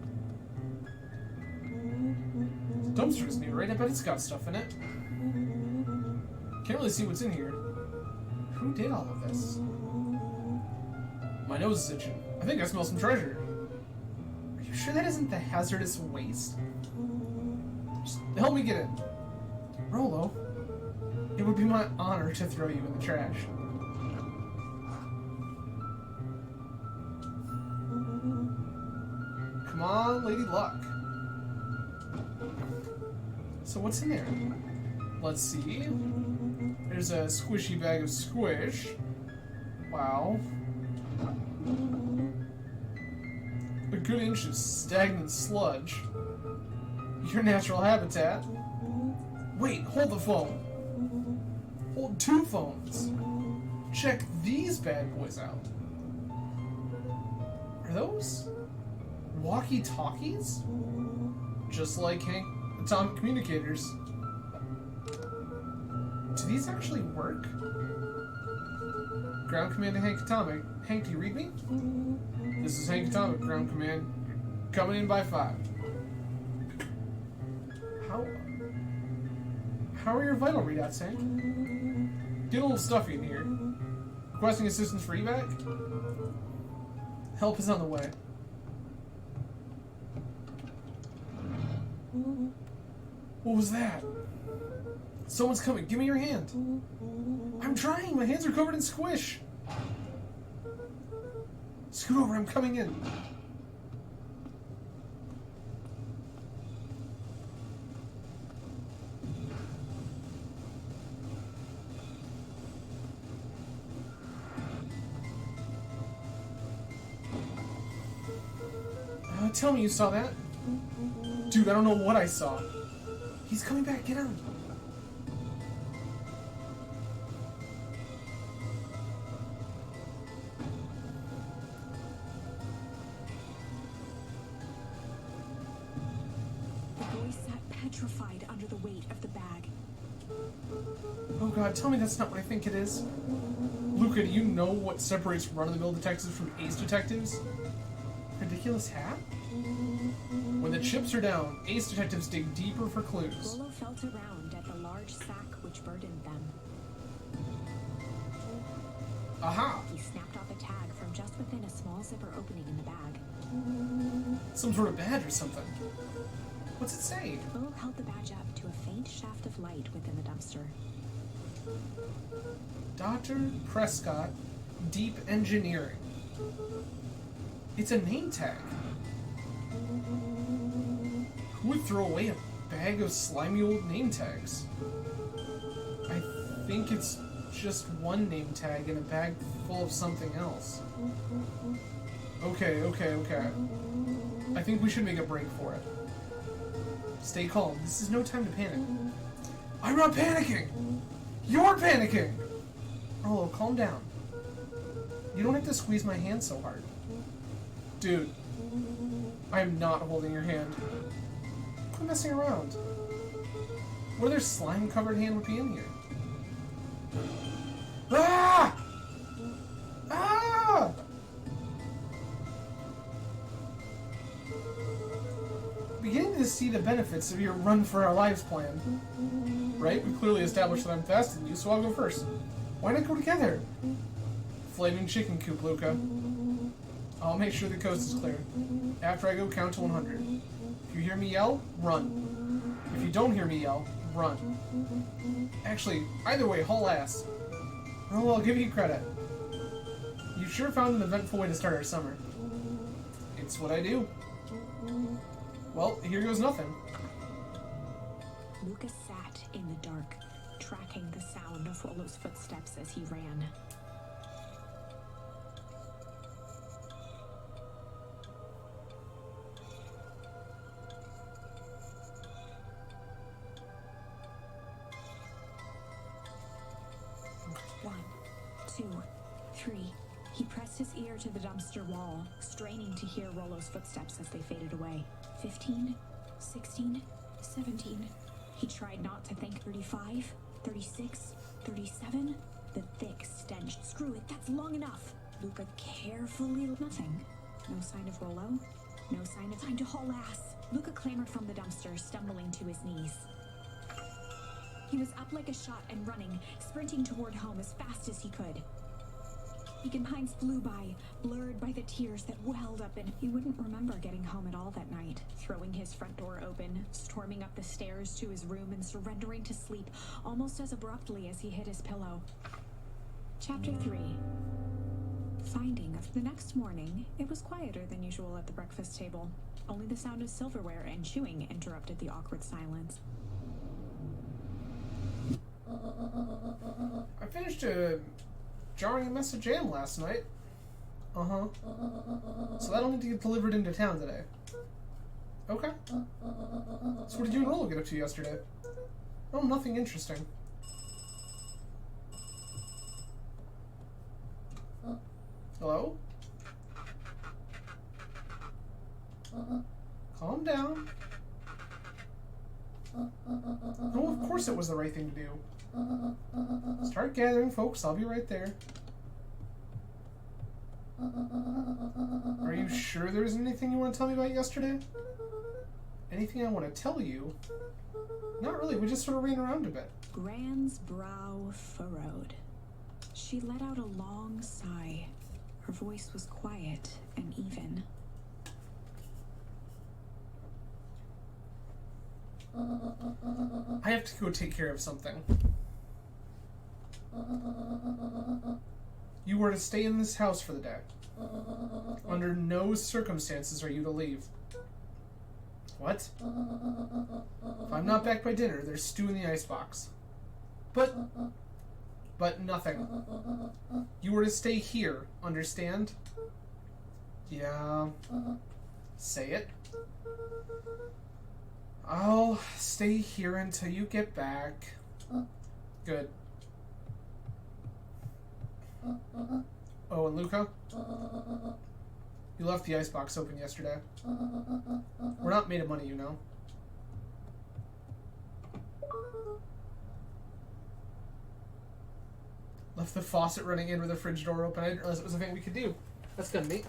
Dumpster's near, right? I bet it's got stuff in it. Can't really see what's in here. Who did all of this? My nose is itching. I think I smell some treasure. Are you sure that isn't the hazardous waste? Just help me get in. Rollo, it would be my honor to throw you in the trash. Come on, Lady Luck. So what's in there? Let's see. There's a squishy bag of squish. Wow. A good inch of stagnant sludge. Your natural habitat. Wait, hold the phone. Hold 2 phones. Check these bad boys out. Are those walkie-talkies? Just like Hank atomic communicators. Do these actually work? Ground Command to Hank Atomic. Hank, do you read me? This is Hank Atomic, Ground Command. Coming in by 5. How are your vital readouts, Hank? Get a little stuffy in here. Requesting assistance for evac? Help is on the way. What was that? Someone's coming. Give me your hand. I'm trying. My hands are covered in squish. Scoot over. I'm coming in. Tell me you saw that. Dude, I don't know what I saw. He's coming back. Get him. The boy sat petrified under the weight of the bag. Oh god, tell me that's not what I think it is. Luca, do you know what separates run-of-the-mill detectives from ace detectives? Ridiculous hat? When the chips are down, ace detectives dig deeper for clues. Rollo felt around at the large sack which burdened them. Aha! He snapped off a tag from just within a small zipper opening in the bag. Some sort of badge or something. What's it say? Rollo held the badge up to a faint shaft of light within the dumpster. Dr. Prescott, Deep Engineering. It's a name tag. Who would throw away a bag of slimy old name tags? I think it's just one name tag in a bag full of something else. Okay. I think we should make a break for it. Stay calm. This is no time to panic. I'm not panicking! You're panicking! Oh, calm down. You don't have to squeeze my hand so hard. Dude, I am not holding your hand. Quit messing around. What other slime-covered hand would be in here? Ah! Ah! Beginning to see the benefits of your run for our lives plan. Right? We clearly established that I'm faster than you, so I'll go first. Why not go together? Flaming chicken coop, Luca. I'll make sure the coast is clear. After I go, count to 100. If you hear me yell, run. If you don't hear me yell, run. Actually, either way, haul ass. Oh, I'll give you credit. You sure found an eventful way to start our summer. It's what I do. Well, here goes nothing. Lucas sat in the dark, tracking the sound of Rollo's footsteps as he ran. One, two, three. He pressed his ear to the dumpster wall, straining to hear Rollo's footsteps as they faded away. 15, 16, 17. He tried not to think. 35, 36, 37. The thick stench. Screw it, that's long enough. Luca carefully... Nothing. No sign of Rollo. No sign of... Time to haul ass. Luca clambered from the dumpster, stumbling to his knees. He was up like a shot and running, sprinting toward home as fast as he could. Beacon Pines flew by, blurred by the tears that welled up in... He wouldn't remember getting home at all that night, throwing his front door open, storming up the stairs to his room and surrendering to sleep almost as abruptly as he hit his pillow. Chapter 3. Finding of... The next morning, it was quieter than usual at the breakfast table. Only the sound of silverware and chewing interrupted the awkward silence. I finished a jarring mess of jam last night. So that'll need to get delivered into town today. Okay. So what did you and Rollo get up to yesterday? Oh, nothing interesting. Hello? Calm down. Oh, of course it was the right thing to do. Start gathering, folks. I'll be right there. Are you sure there isn't anything you want to tell me about yesterday? Anything I want to tell you? Not really. We just sort of ran around a bit. Gran's brow furrowed. She let out a long sigh. Her voice was quiet and even. I have to go take care of something. You were to stay in this house for the day. Under no circumstances are you to leave. What? If I'm not back by dinner, there's stew in the icebox. But nothing. You were to stay here, understand? Yeah. Say it. I'll stay here until you get back. Good. Oh, and Luca? You left the icebox open yesterday. We're not made of money, you know. Left the faucet running in with the fridge door open. I didn't realize it was a thing we could do. That's good, mate.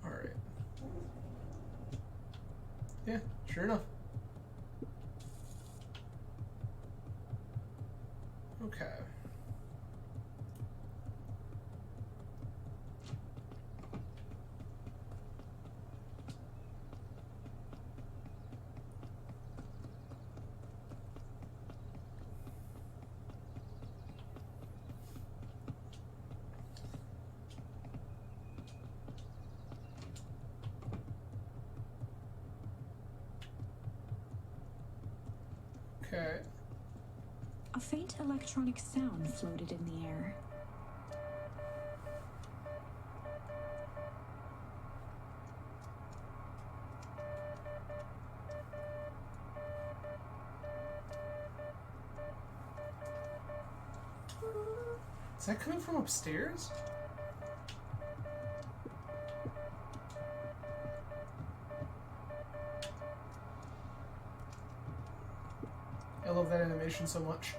Alright. Yeah, sure enough. Okay. Okay. A faint electronic sound floated in the air. Is that coming from upstairs? I love that animation so much.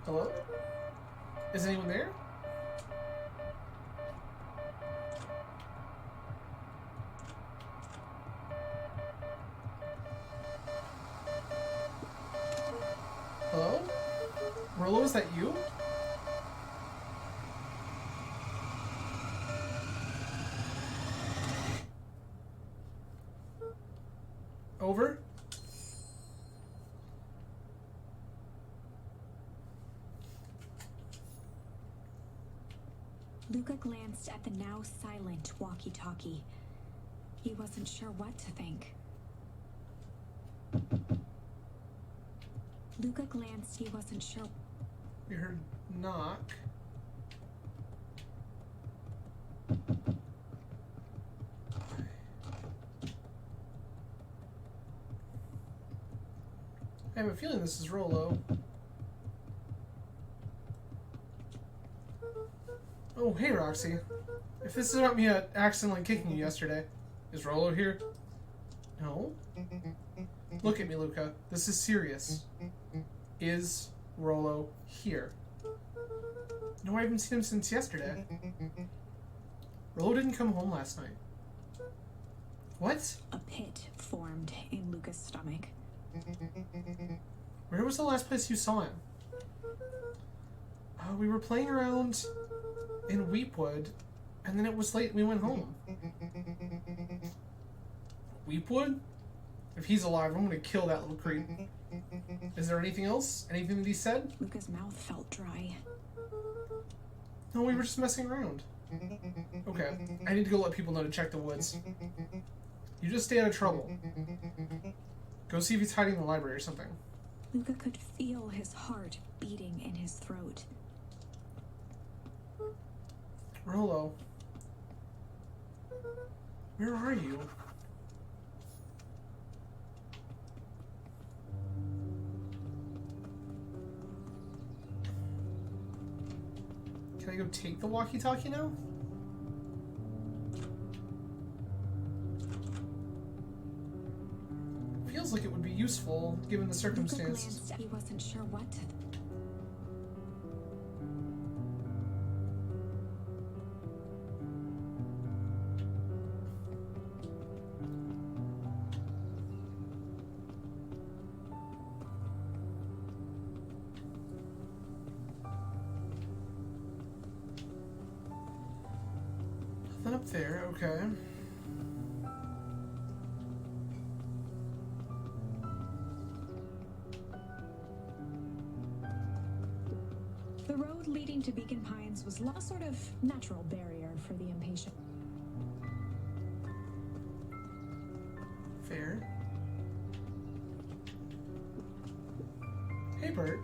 Hello? Is anyone there? Hello? Rollo, is that you? Over? Luca glanced at the now silent walkie-talkie. He wasn't sure what to think. Luca glanced, he wasn't sure. We heard knock. I have a feeling this is Rollo. Oh, hey, Roxy. If this is about me accidentally kicking you yesterday, is Rollo here? No? Look at me, Luca. This is serious. Is Rollo here? No, I haven't seen him since yesterday. Rollo didn't come home last night. What? A pit formed in Luca's stomach. Where was the last place you saw him? We were playing around in Weepwood, and then it was late and we went home. Weepwood? If he's alive, I'm gonna kill that little creep. Is there anything else? Anything that he said? Luca's mouth felt dry. No, we were just messing around. Okay, I need to go let people know to check the woods. You just stay out of trouble. Go see if he's hiding in the library or something. Luca could feel his heart beating in his throat. Rollo. Where are you? Can I go take the walkie-talkie now? Feels like it would be useful given the circumstances. Luca glanced, he wasn't sure what to. Nothing up there, okay. The road leading to Beacon Pines was a sort of natural barrier for the impatient. Fair. Hey, Bert.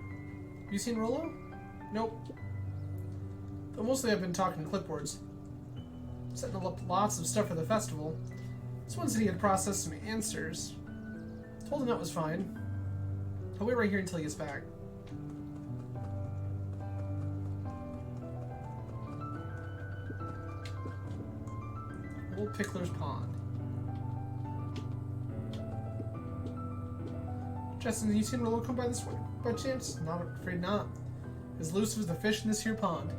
You seen Rollo? Nope. But mostly I've been talking to clipboards. Setting up lots of stuff for the festival. This one said he had processed some answers. Told him that was fine. I'll wait right here until he gets back. Old Pickler's Pond. Justin, you seen Rollo come by this way by chance? Not afraid not. As loose as the fish in this here pond.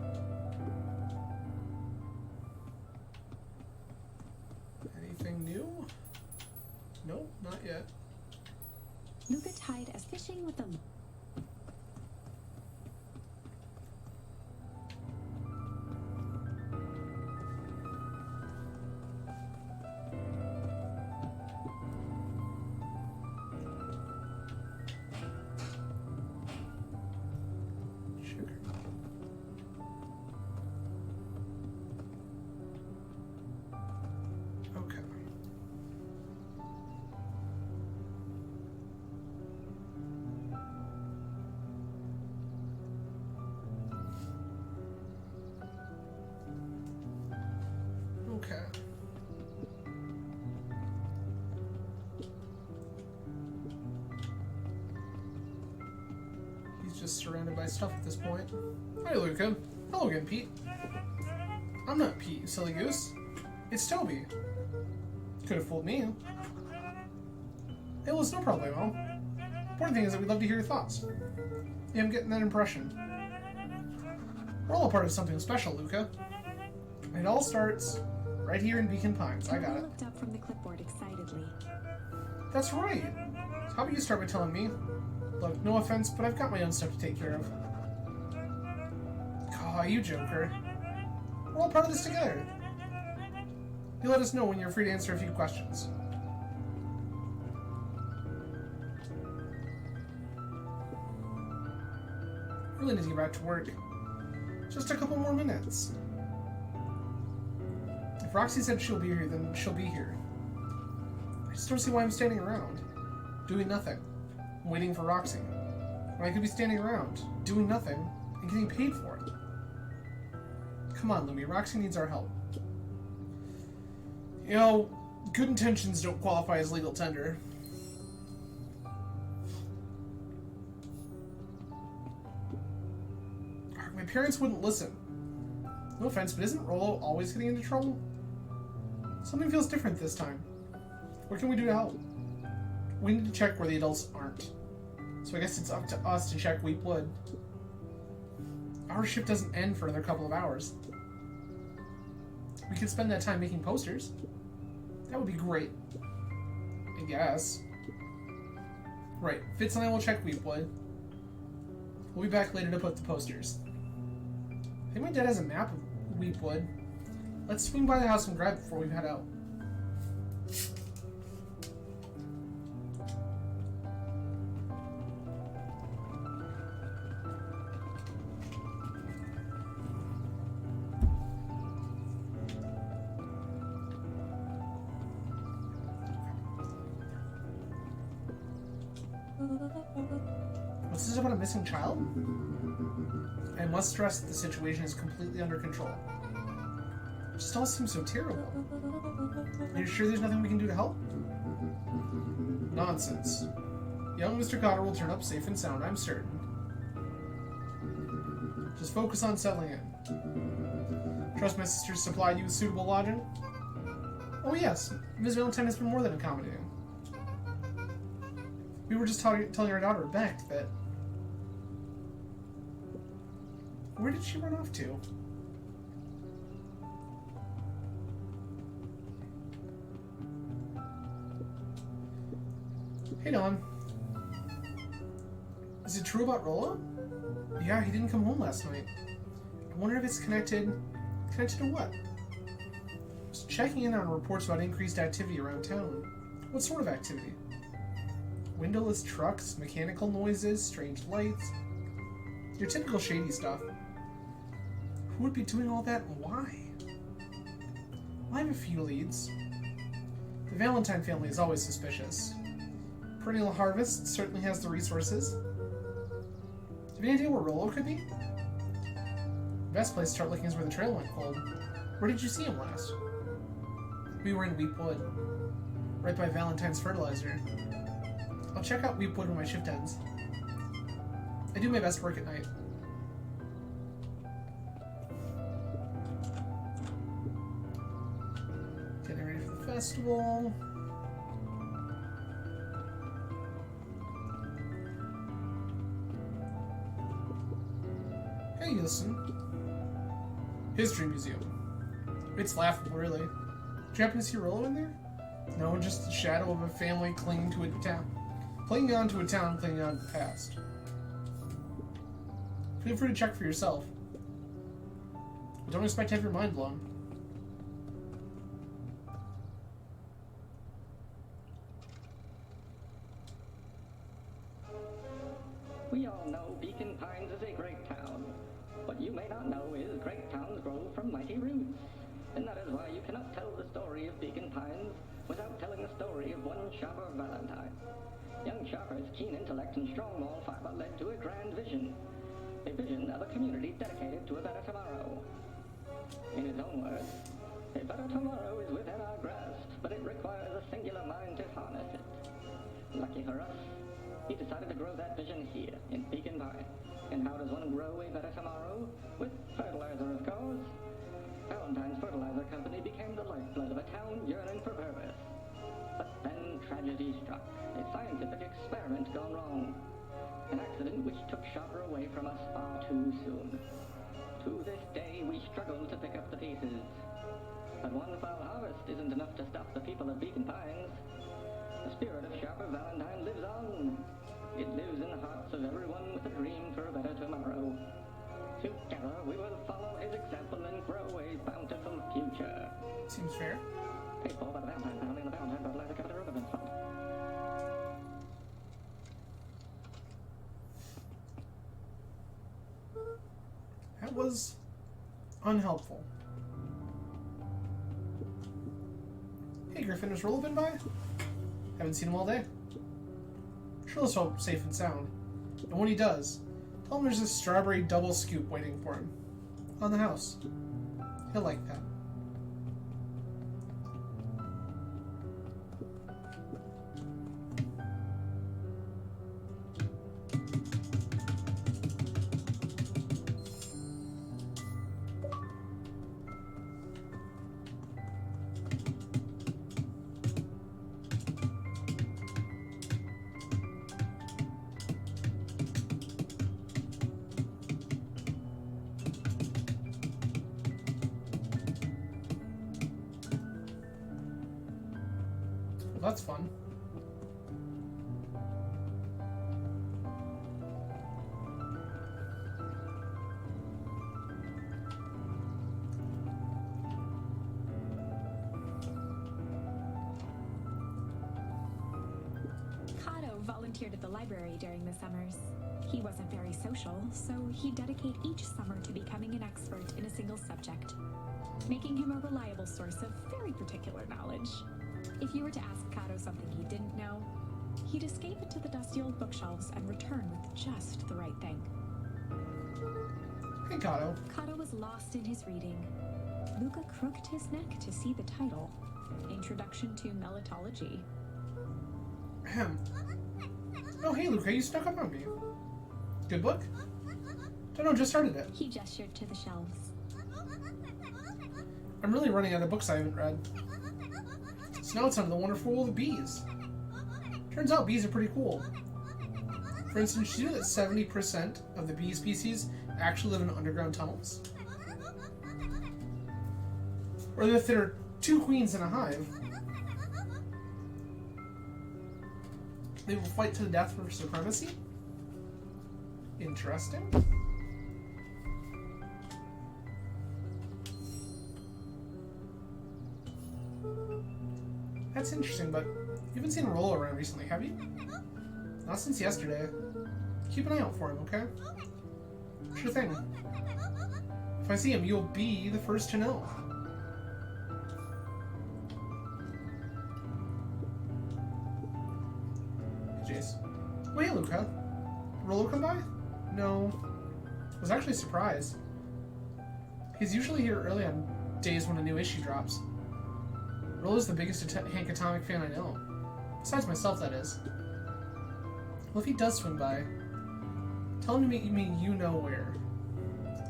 Anything new? Nope, not yet. Luca tied as fishing with the. Sugar. Okay. just surrounded by stuff at this point. Hi, Luca. Hello again, Pete. I'm not Pete, you silly goose. It's Toby. Could have fooled me. Hey, well, it's no problemo. Important thing is that we'd love to hear your thoughts. Yeah, I'm getting that impression. We're all a part of something special, Luca. It all starts right here in Beacon Pines. I got it. Looked up from the clipboard excitedly. That's right. How about you start by telling me? Look, no offense, but I've got my own stuff to take care of. Aw, you joker. We're all part of this together. You let us know when you're free to answer a few questions. I really need to get back to work. Just a couple more minutes. If Roxy said she'll be here, then she'll be here. I just don't see why I'm standing around, doing nothing, waiting for Roxy. When I could be standing around, doing nothing, and getting paid for it. Come on, Lumi, Roxy needs our help. You know, good intentions don't qualify as legal tender. My parents wouldn't listen. No offense, but isn't Rolo always getting into trouble? Something feels different this time. What can we do to help? We need to check where the adults aren't. So I guess it's up to us to check Weep Wood. Our shift doesn't end for another couple of hours. We could spend that time making posters. That would be great. I guess. Right, Fitz and I will check Weep Wood. We'll be back later to put the posters. I think my dad has a map of Weep Wood. Let's swing by the house and grab it before we head out. What's this about a missing child? I must stress that the situation is completely under control. It just all seems so terrible. Are you sure there's nothing we can do to help? Nonsense. Young Mr. Cotter will turn up safe and sound, I'm certain. Just focus on settling in. Trust my sisters supplied you with suitable lodging? Oh yes, Ms. Valentine has been more than accommodating. We were just telling our daughter, Beck, that... Where did she run off to? Hey, Don. Is it true about Rolo? Yeah, he didn't come home last night. I wonder if it's connected... Connected to what? Just checking in on reports about increased activity around town. What sort of activity? Windowless trucks, mechanical noises, strange lights. Your typical shady stuff. Who would be doing all that and why? I have a few leads. The Valentine family is always suspicious. Perennial Harvest certainly has the resources. Do you have any idea where Rolo could be? The best place to start looking is where the trail went cold. Where did you see him last? We were in Weep Wood, right by Valentine's fertilizer. I'll check out Weep Wood when my shift ends. I do my best work at night. Getting ready for the festival. Hey, listen. History Museum. It's laughable, really. Did you happen to see Rolo in there? No, just the shadow of a family clinging to a town. Clinging on to a town, clinging on to the past. Feel free to check for yourself. But don't expect to have your mind blown. We all know Beacon Pines is a great town. What you may not know is great towns grow from mighty roots. And that is why you cannot tell the story of Beacon Pines without telling the story of one Shopper Valentine. Young Shopper's keen intellect and strong moral fiber led to a grand vision. A vision of a community dedicated to a better tomorrow. In his own words, a better tomorrow is within our grasp, but it requires a singular mind to harness it. Lucky for us, he decided to grow that vision here in Beacon Pines. And how does one grow a better tomorrow? With fertilizer, of course. Valentine's Fertilizer Company became the lifeblood of a town yearning for purpose. But then tragedy struck. A scientific experiment gone wrong. An accident which took Shopper away from us far too soon. To this day, we struggle to pick up the pieces. But one foul harvest isn't enough to stop the people of Beacon Pines. The spirit of Sharper Valentine lives on. It lives in the hearts of everyone with a dream for a better tomorrow. Together, we will follow his example and grow a bountiful future. Seems fair. Paid for by the Valentine family and the Valentine Fertilizer Company Remembrance Fund. That was unhelpful. Hey Griffin, has Rollo been by? Haven't seen him all day. Sure, let's hope safe and sound. And when he does, tell him there's a strawberry double scoop waiting for him. On the house. He'll like that. Well, that's fun. Kato volunteered at the library during the summers. He wasn't very social, so he'd dedicate each summer to becoming an expert in a single subject, making him a reliable source of very particular knowledge. If you were to ask Kato something he didn't know, he'd escape into the dusty old bookshelves and return with just the right thing. Hey Kato. Kato was lost in his reading. Luca crooked his neck to see the title, Introduction to Melitology. Ahem. Oh, hey Luca, you snuck up on me. Good book? Don't know, just started it. He gestured to the shelves. I'm really running out of books I haven't read. So now it's on the wonderful world of bees. Turns out bees are pretty cool. For instance, did you know that 70% of the bee species actually live in underground tunnels? Or that there are 2 queens in a hive. They will fight to the death for supremacy? Interesting. That's interesting, but you haven't seen Rollo around recently, have you? Not since yesterday. Keep an eye out for him, okay? Sure thing. If I see him, you'll be the first to know. Hey, Jace. Oh, hey, Luca. Rollo come by? No. I was actually surprised. He's usually here early on days when a new issue drops. Rollo's the biggest Hank Atomic fan I know. Besides myself, that is. Well, if he does swing by, tell him to meet me you know where.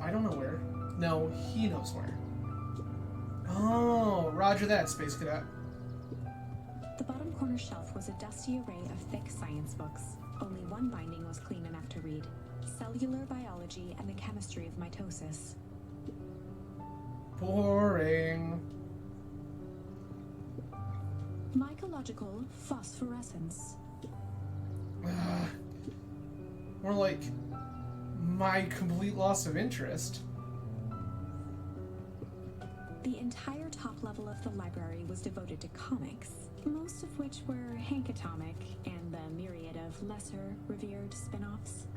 I don't know where. No, he knows where. Oh, roger that, Space Cadet. The bottom corner shelf was a dusty array of thick science books. Only one binding was clean enough to read. Cellular Biology and the Chemistry of Mitosis. Boring. Mycological Phosphorescence. More like my complete loss of interest. The entire top level of the library was devoted to comics, most of which were Hank Atomic and the myriad of lesser revered spin-offs.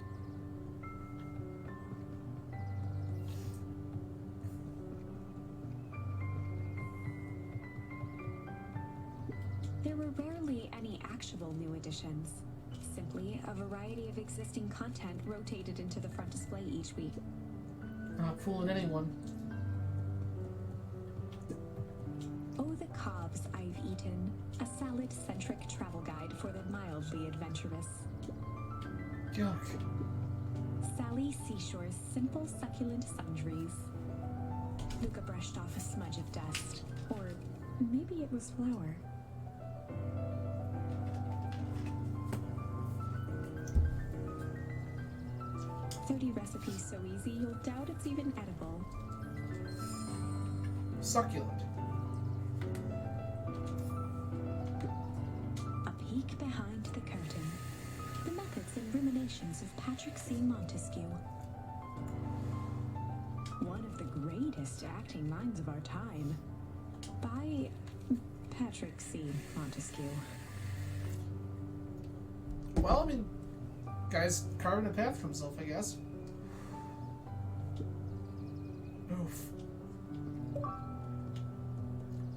There were rarely any actual new editions. Simply a variety of existing content rotated into the front display each week. Not fooling anyone. Oh, the cobs I've eaten. A salad-centric travel guide for the mildly adventurous. Yuck. valley seashore's simple succulent sundries. Luca brushed off a smudge of dust. Or maybe it was flour. Foodie recipes so easy you'll doubt it's even edible. Succulent. A peek behind the curtain. The methods and ruminations of Patrick C. Montesquieu. One of the greatest acting minds of our time. By Patrick C. Montesquieu. Well, I mean, guy's carving a path for himself, I guess. Oof.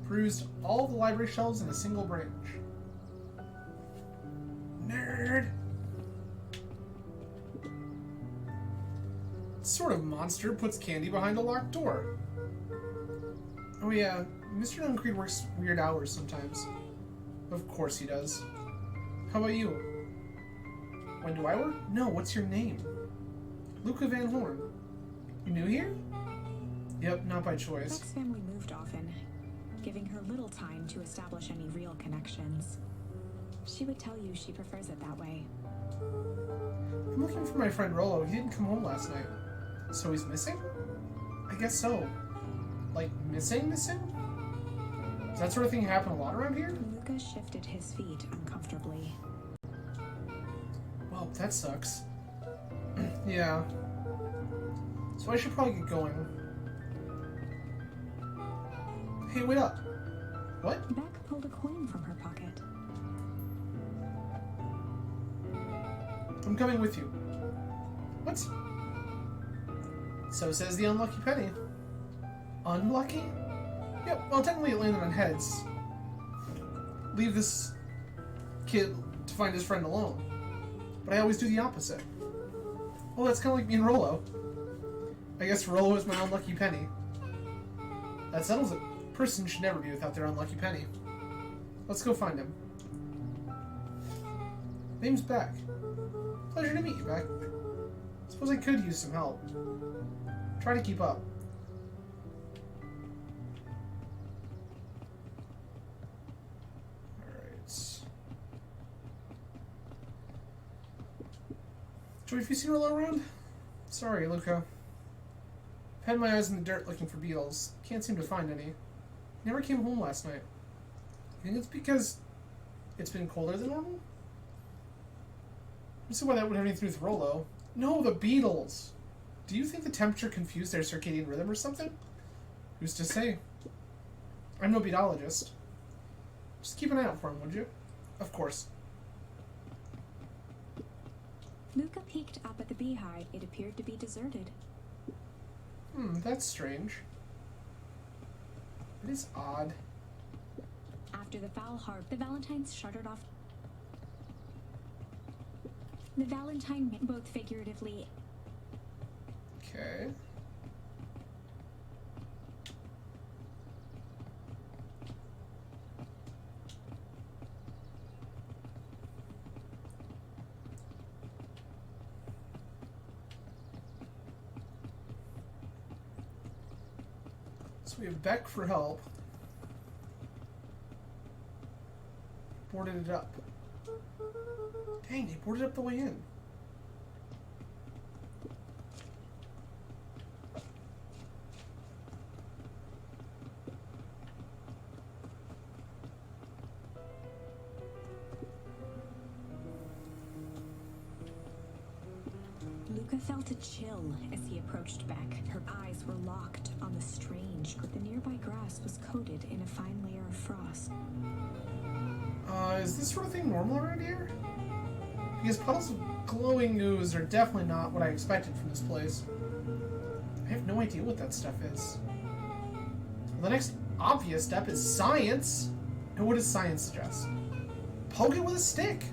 Perused all the library shelves in a single branch. Nerd! What sort of monster puts candy behind a locked door? Oh yeah, Mr. Duncreed works weird hours sometimes. Of course he does. How about you? When do I work? No, what's your name? Luca Van Horn. You new here? Yep, not by choice. Beck's family moved often, giving her little time to establish any real connections. She would tell you she prefers it that way. I'm looking for my friend Rollo. He didn't come home last night. So he's missing? I guess so. Like, missing? Does that sort of thing happen a lot around here? Luca shifted his feet uncomfortably. Well, that sucks. Yeah. So I should probably get going. Hey, wait up. What? Beck pulled a coin from her pocket. I'm coming with you. What? So says the unlucky penny. Unlucky? Yep, well, technically it landed on heads. Leave this kid to find his friend alone. But I always do the opposite. Well, that's kind of like me and Rollo. I guess Rollo is my unlucky penny. That settles it. A person should never be without their unlucky penny. Let's go find him. Name's Beck. Pleasure to meet you, Beck. Suppose I could use some help. Try to keep up. Alright. Joey, have you seen Rollo around? Sorry, Luca. I've had my eyes in the dirt looking for beetles. Can't seem to find any. Never came home last night. You think it's because it's been colder than normal? I don't see why that would have anything to do with Rollo. No, the beetles! Do you think the temperature confused their circadian rhythm or something? Who's to say? I'm no beetologist. Just keep an eye out for him, would you? Of course. Luca peeked up at the beehive. It appeared to be deserted. That's strange. It is odd. After the foul harp, the Valentines shuddered off. The Valentine, both figuratively. Okay. So we have Beck for help. Boarded it up. Dang, they boarded up the way in. Luca felt a chill as he approached Beck. Her eyes were locked on the strange. The nearby grass was coated in a fine layer of frost. Is this sort of thing normal around here? Because puddles of glowing ooze are definitely not what I expected from this place. I have no idea what that stuff is. The next obvious step is science. And what does science suggest? Poke it with a stick.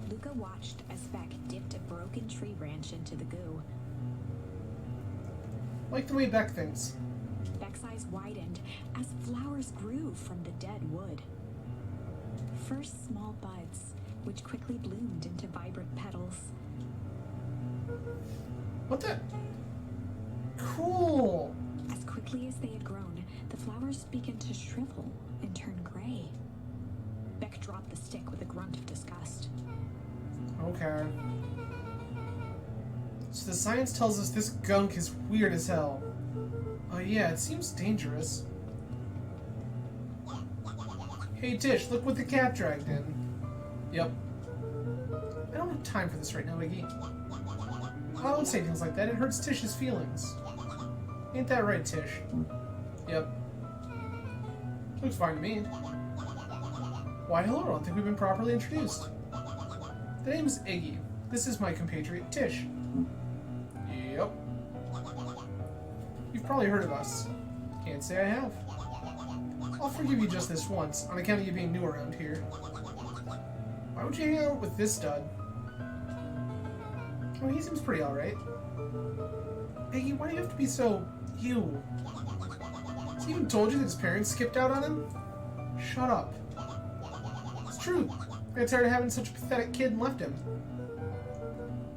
Luca watched as Beck dipped a broken tree branch into the goo. Like the way Beck thinks. Beck's eyes widened as flowers grew from the dead wood. First small buds, which quickly bloomed into vibrant petals. What the? Cool. As quickly as they had grown, the flowers began to shrivel and turn gray. Beck dropped the stick with a grunt of disgust. Okay. So the science tells us this gunk is weird as hell. Oh yeah, it seems dangerous. Hey Tish, look what the cat dragged in. Yep. I don't have time for this right now, Iggy. I don't say things like that, it hurts Tish's feelings. Ain't that right, Tish? Yep. Looks fine to me. Why hello, I don't think we've been properly introduced. The name's Iggy. This is my compatriot, Tish. Yep. You've probably heard of us. Can't say I have. I'll forgive you just this once, on account of you being new around here. Why would you hang out with this stud? Oh, he seems pretty alright. Iggy, why do you have to be so... you? Has he even told you that his parents skipped out on him? Shut up. It's true. I got tired of having such a pathetic kid and left him.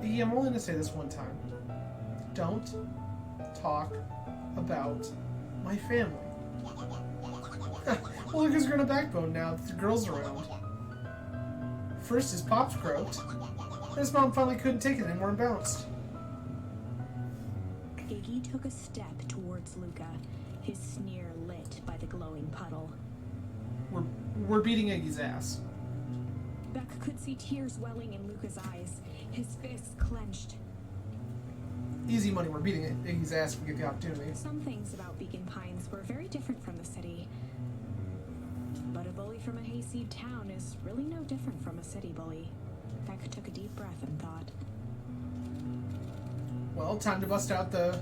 Iggy, I'm only gonna say this one time. Don't talk about my family. Well, look who's grown a backbone now that the girl's around. First his pops croaked, then his mom finally couldn't take it anymore and bounced. Iggy took a step towards Luca, his sneer lit by the glowing puddle. We're beating Iggy's ass. Beck could see tears welling in Luca's eyes, his fists clenched. Easy money, we're beating Iggy's ass if we get the opportunity. Some things about Beacon Pines were very different from the city. But a bully from a hayseed town is really no different from a city bully. Beck took a deep breath and thought. Well, time to bust out the...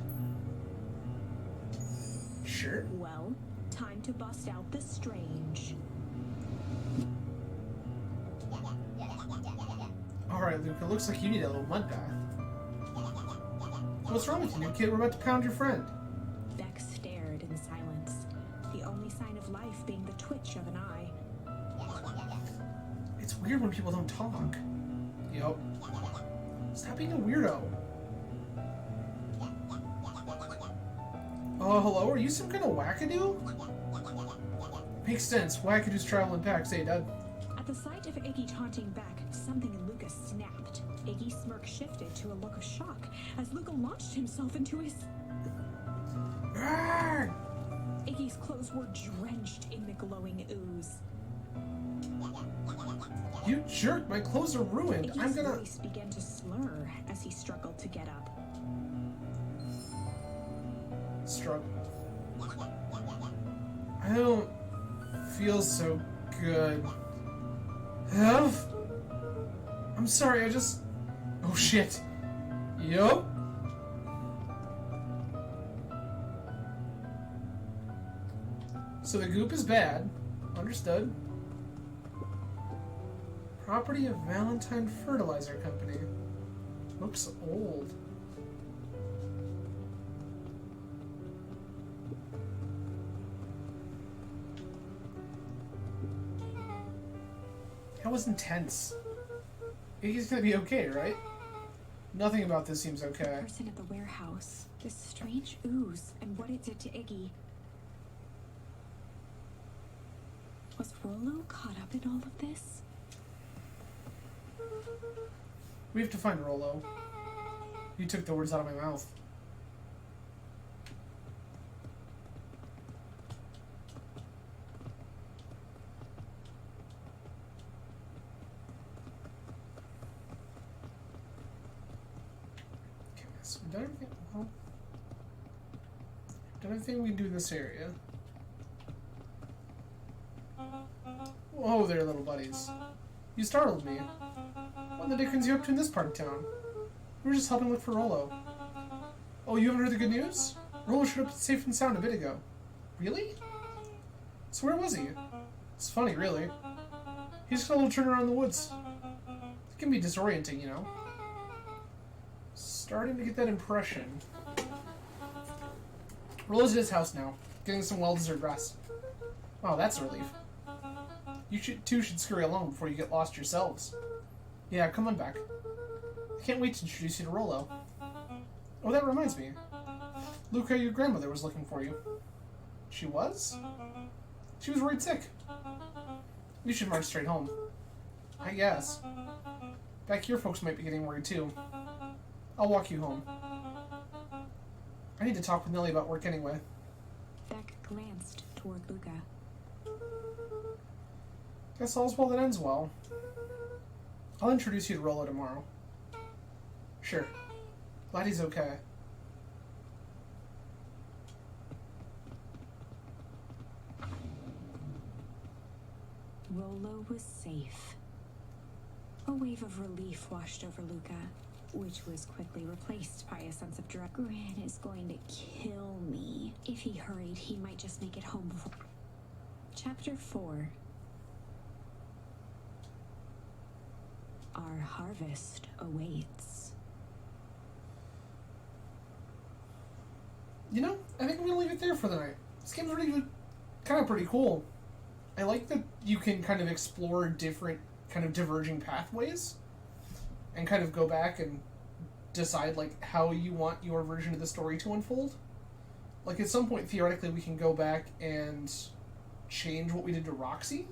shirt. Well, time to bust out the strange. Alright, Luca, looks like you need a little mud bath. What's wrong with you, new kid? We're about to pound your friend. Beck stared in silence, the only sign of life being the twitch of an eye. It's weird when people don't talk. Yup. Stop being a weirdo. Hello? Are you some kind of wackadoo? Makes sense. Wackadoos travel in packs, eh, Dad? At the sight of Iggy taunting Beck, something in Luca snapped. Iggy's smirk shifted to a look of shock as Luca launched himself into his... Arrgh! Iggy's clothes were drenched in the glowing ooze. You jerk! My clothes are ruined! Iggy's I'm gonna... voice began to slur as he struggled to get up. Struggle. I don't feel so good. Health? I'm sorry, I just... Oh shit. Yup. So the goop is bad. Understood. Property of Valentine Fertilizer Company. Looks old. That was intense. Iggy's gonna be okay, right? Nothing about this seems okay. Person at the warehouse. This strange ooze and what it did to Iggy. Was Rollo caught up in all of this? We have to find Rollo. You took the words out of my mouth. Okay, so we've done everything. Well, we've done everything we can do in this area. Whoa there, little buddies. You startled me. What the dickens are you up to in this part of town? We were just helping look for Rollo. Oh, you haven't heard the good news? Rollo showed up safe and sound a bit ago. Really? So where was he? It's funny, really. He just got a little turn around the woods. It can be disorienting, you know. Starting to get that impression. Rollo's at his house now, getting some well-deserved rest. Wow, that's a relief. You should scurry along before you get lost yourselves. Yeah, come on back. I can't wait to introduce you to Rollo. Oh, that reminds me. Luca, your grandmother was looking for you. She was? She was worried sick. You should march straight home. I guess. Back here, folks might be getting worried too. I'll walk you home. I need to talk with Nellie about work anyway. Beck glanced toward Luca. Guess all's well that ends well. I'll introduce you to Rollo tomorrow. Sure. Glad he's okay. Rollo was safe. A wave of relief washed over Luca, which was quickly replaced by a sense of dread. Gran is going to kill me. If he hurried, he might just make it home before... Chapter 4. Our harvest awaits. You know, I think I'm gonna leave it there for the night. This game's really kind of pretty cool. I like that you can kind of explore different kind of diverging pathways and kind of go back and decide like how you want your version of the story to unfold. Like at some point theoretically we can go back and change what we did to Roxy,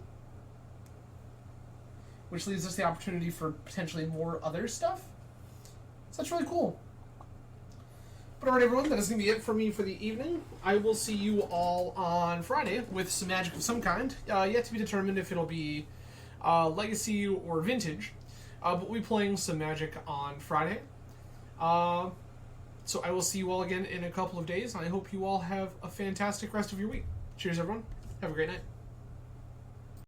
which leaves us the opportunity for potentially more other stuff. So that's really cool. But alright everyone, that is going to be it for me for the evening. I will see you all on Friday with some magic of some kind. Yet to be determined if it'll be Legacy or Vintage. But we'll be playing some magic on Friday. So I will see you all again in a couple of days. And I hope you all have a fantastic rest of your week. Cheers everyone. Have a great night.